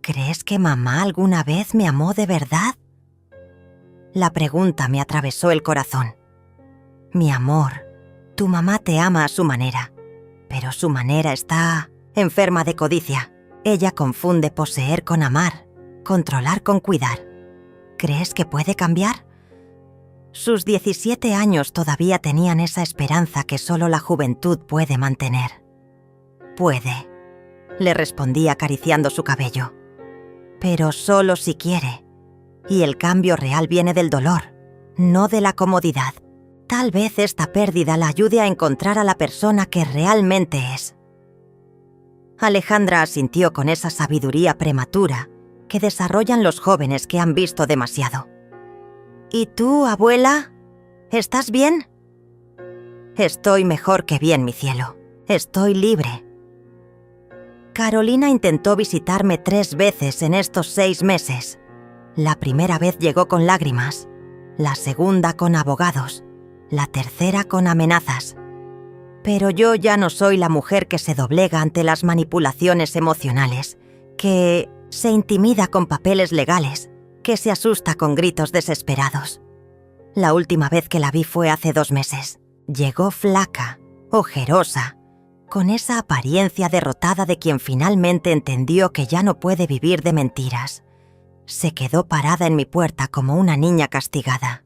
«¿crees que mamá alguna vez me amó de verdad?» La pregunta me atravesó el corazón. «Mi amor, tu mamá te ama a su manera, pero su manera está enferma de codicia. Ella confunde poseer con amar, controlar con cuidar. ¿Crees que puede cambiar? Sus 17 años todavía tenían esa esperanza que solo la juventud puede mantener. Puede, le respondí acariciando su cabello. Pero solo si quiere. Y el cambio real viene del dolor, no de la comodidad. Tal vez esta pérdida la ayude a encontrar a la persona que realmente es. Alejandra asintió con esa sabiduría prematura que desarrollan los jóvenes que han visto demasiado. ¿Y tú, abuela? ¿Estás bien? Estoy mejor que bien, mi cielo. Estoy libre. Carolina intentó visitarme 3 veces en estos 6 meses. La primera vez llegó con lágrimas, la segunda con abogados, la tercera con amenazas. Pero yo ya no soy la mujer que se doblega ante las manipulaciones emocionales, que se intimida con papeles legales, que se asusta con gritos desesperados. La última vez que la vi fue hace 2 meses. Llegó flaca, ojerosa, con esa apariencia derrotada de quien finalmente entendió que ya no puede vivir de mentiras. Se quedó parada en mi puerta como una niña castigada.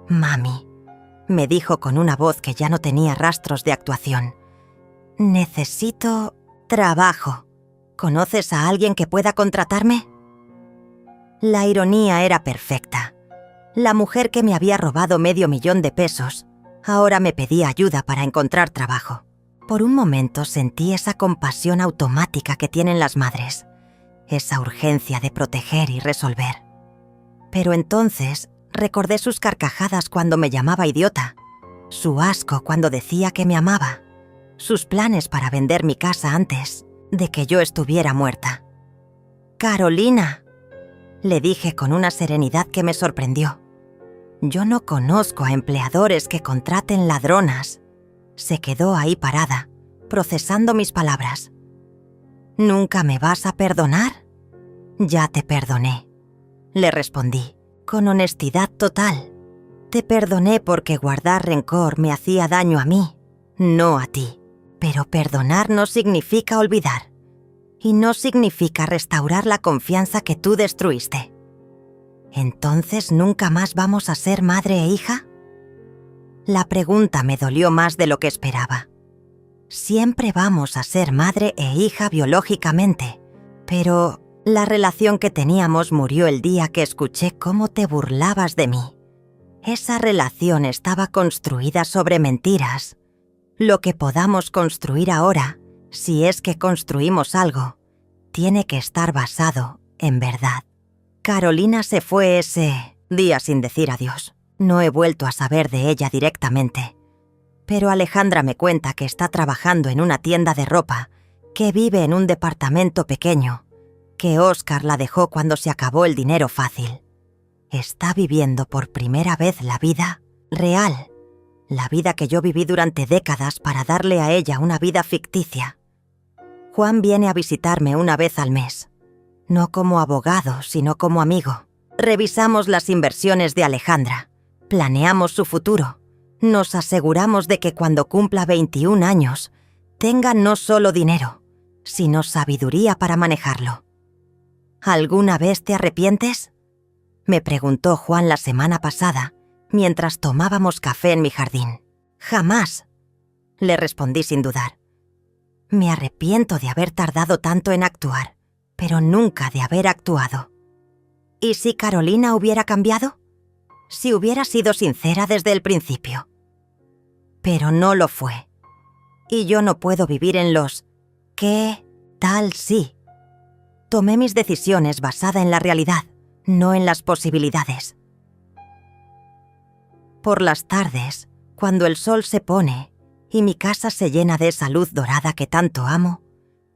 «Mami», me dijo con una voz que ya no tenía rastros de actuación. «Necesito trabajo. ¿Conoces a alguien que pueda contratarme?» La ironía era perfecta. La mujer que me había robado $500,000 ahora me pedía ayuda para encontrar trabajo. Por un momento sentí esa compasión automática que tienen las madres, esa urgencia de proteger y resolver. Pero entonces recordé sus carcajadas cuando me llamaba idiota, su asco cuando decía que me amaba, sus planes para vender mi casa antes de que yo estuviera muerta. «Carolina», le dije con una serenidad que me sorprendió. «Yo no conozco a empleadores que contraten ladronas». Se quedó ahí parada, procesando mis palabras. «¿Nunca me vas a perdonar?» «Ya te perdoné», le respondí, con honestidad total. «Te perdoné porque guardar rencor me hacía daño a mí, no a ti. Pero perdonar no significa olvidar. Y no significa restaurar la confianza que tú destruiste. ¿Entonces nunca más vamos a ser madre e hija?» La pregunta me dolió más de lo que esperaba. Siempre vamos a ser madre e hija biológicamente, pero la relación que teníamos murió el día que escuché cómo te burlabas de mí. Esa relación estaba construida sobre mentiras. Lo que podamos construir ahora, si es que construimos algo, tiene que estar basado en verdad. Carolina se fue ese día sin decir adiós. No he vuelto a saber de ella directamente. Pero Alejandra me cuenta que está trabajando en una tienda de ropa, que vive en un departamento pequeño, que Óscar la dejó cuando se acabó el dinero fácil. Está viviendo por primera vez la vida real, la vida que yo viví durante décadas para darle a ella una vida ficticia. Juan viene a visitarme una vez al mes, no como abogado, sino como amigo. Revisamos las inversiones de Alejandra, planeamos su futuro, nos aseguramos de que cuando cumpla 21 años, tenga no solo dinero, sino sabiduría para manejarlo. ¿Alguna vez te arrepientes?, me preguntó Juan la semana pasada, mientras tomábamos café en mi jardín. «Jamás», le respondí sin dudar. Me arrepiento de haber tardado tanto en actuar, pero nunca de haber actuado. ¿Y si Carolina hubiera cambiado? Si hubiera sido sincera desde el principio. Pero no lo fue. Y yo no puedo vivir en los «¿qué tal si?» Tomé mis decisiones basada en la realidad, no en las posibilidades. Por las tardes, cuando el sol se pone y mi casa se llena de esa luz dorada que tanto amo,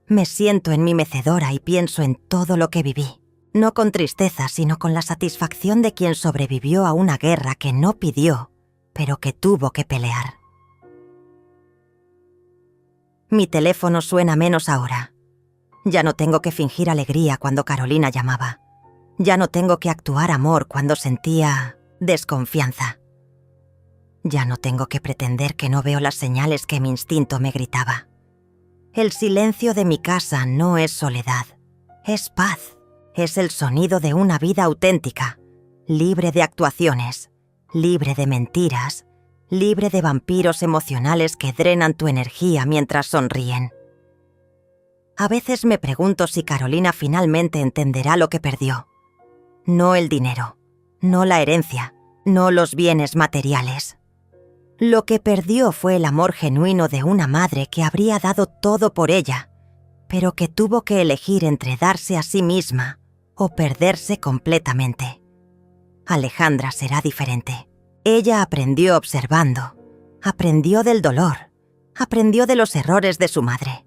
me siento en mi mecedora y pienso en todo lo que viví, no con tristeza, sino con la satisfacción de quien sobrevivió a una guerra que no pidió, pero que tuvo que pelear. Mi teléfono suena menos ahora. Ya no tengo que fingir alegría cuando Carolina llamaba. Ya no tengo que actuar amor cuando sentía desconfianza. Ya no tengo que pretender que no veo las señales que mi instinto me gritaba. El silencio de mi casa no es soledad, es paz, es el sonido de una vida auténtica, libre de actuaciones, libre de mentiras, libre de vampiros emocionales que drenan tu energía mientras sonríen. A veces me pregunto si Carolina finalmente entenderá lo que perdió. No el dinero, no la herencia, no los bienes materiales. Lo que perdió fue el amor genuino de una madre que habría dado todo por ella, pero que tuvo que elegir entre darse a sí misma o perderse completamente. Alejandra será diferente. Ella aprendió observando, aprendió del dolor, aprendió de los errores de su madre.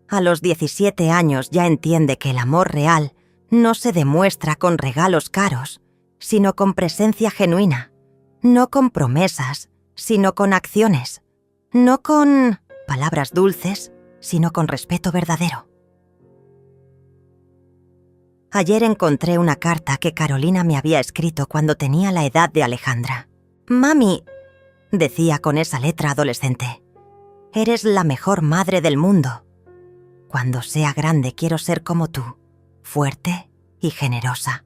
A los 17 años ya entiende que el amor real no se demuestra con regalos caros, sino con presencia genuina, no con promesas, sino con acciones, no con palabras dulces, sino con respeto verdadero. Ayer encontré una carta que Carolina me había escrito cuando tenía la edad de Alejandra. «Mami», decía con esa letra adolescente, «eres la mejor madre del mundo. Cuando sea grande quiero ser como tú, fuerte y generosa».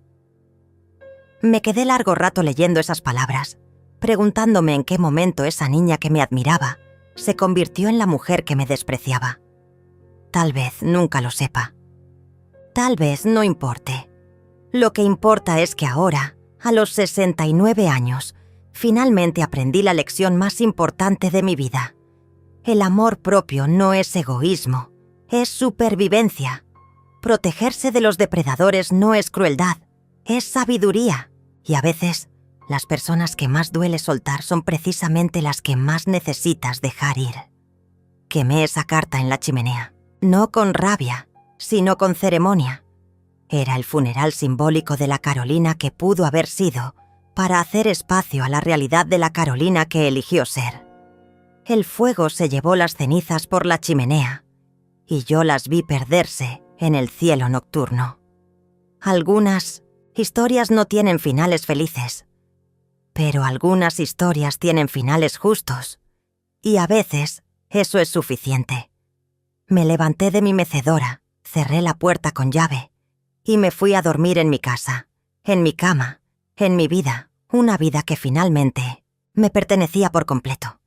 Me quedé largo rato leyendo esas palabras, preguntándome en qué momento esa niña que me admiraba se convirtió en la mujer que me despreciaba. Tal vez nunca lo sepa. Tal vez no importe. Lo que importa es que ahora, a los 69 años, finalmente aprendí la lección más importante de mi vida. El amor propio no es egoísmo, es supervivencia. Protegerse de los depredadores no es crueldad, es sabiduría. Y a veces, las personas que más duele soltar son precisamente las que más necesitas dejar ir. Quemé esa carta en la chimenea, no con rabia, sino con ceremonia. Era el funeral simbólico de la Carolina que pudo haber sido, para hacer espacio a la realidad de la Carolina que eligió ser. El fuego se llevó las cenizas por la chimenea, y yo las vi perderse en el cielo nocturno. Algunas historias no tienen finales felices, pero algunas historias tienen finales justos, y a veces eso es suficiente. Me levanté de mi mecedora, cerré la puerta con llave y me fui a dormir en mi casa, en mi cama, en mi vida, una vida que finalmente me pertenecía por completo.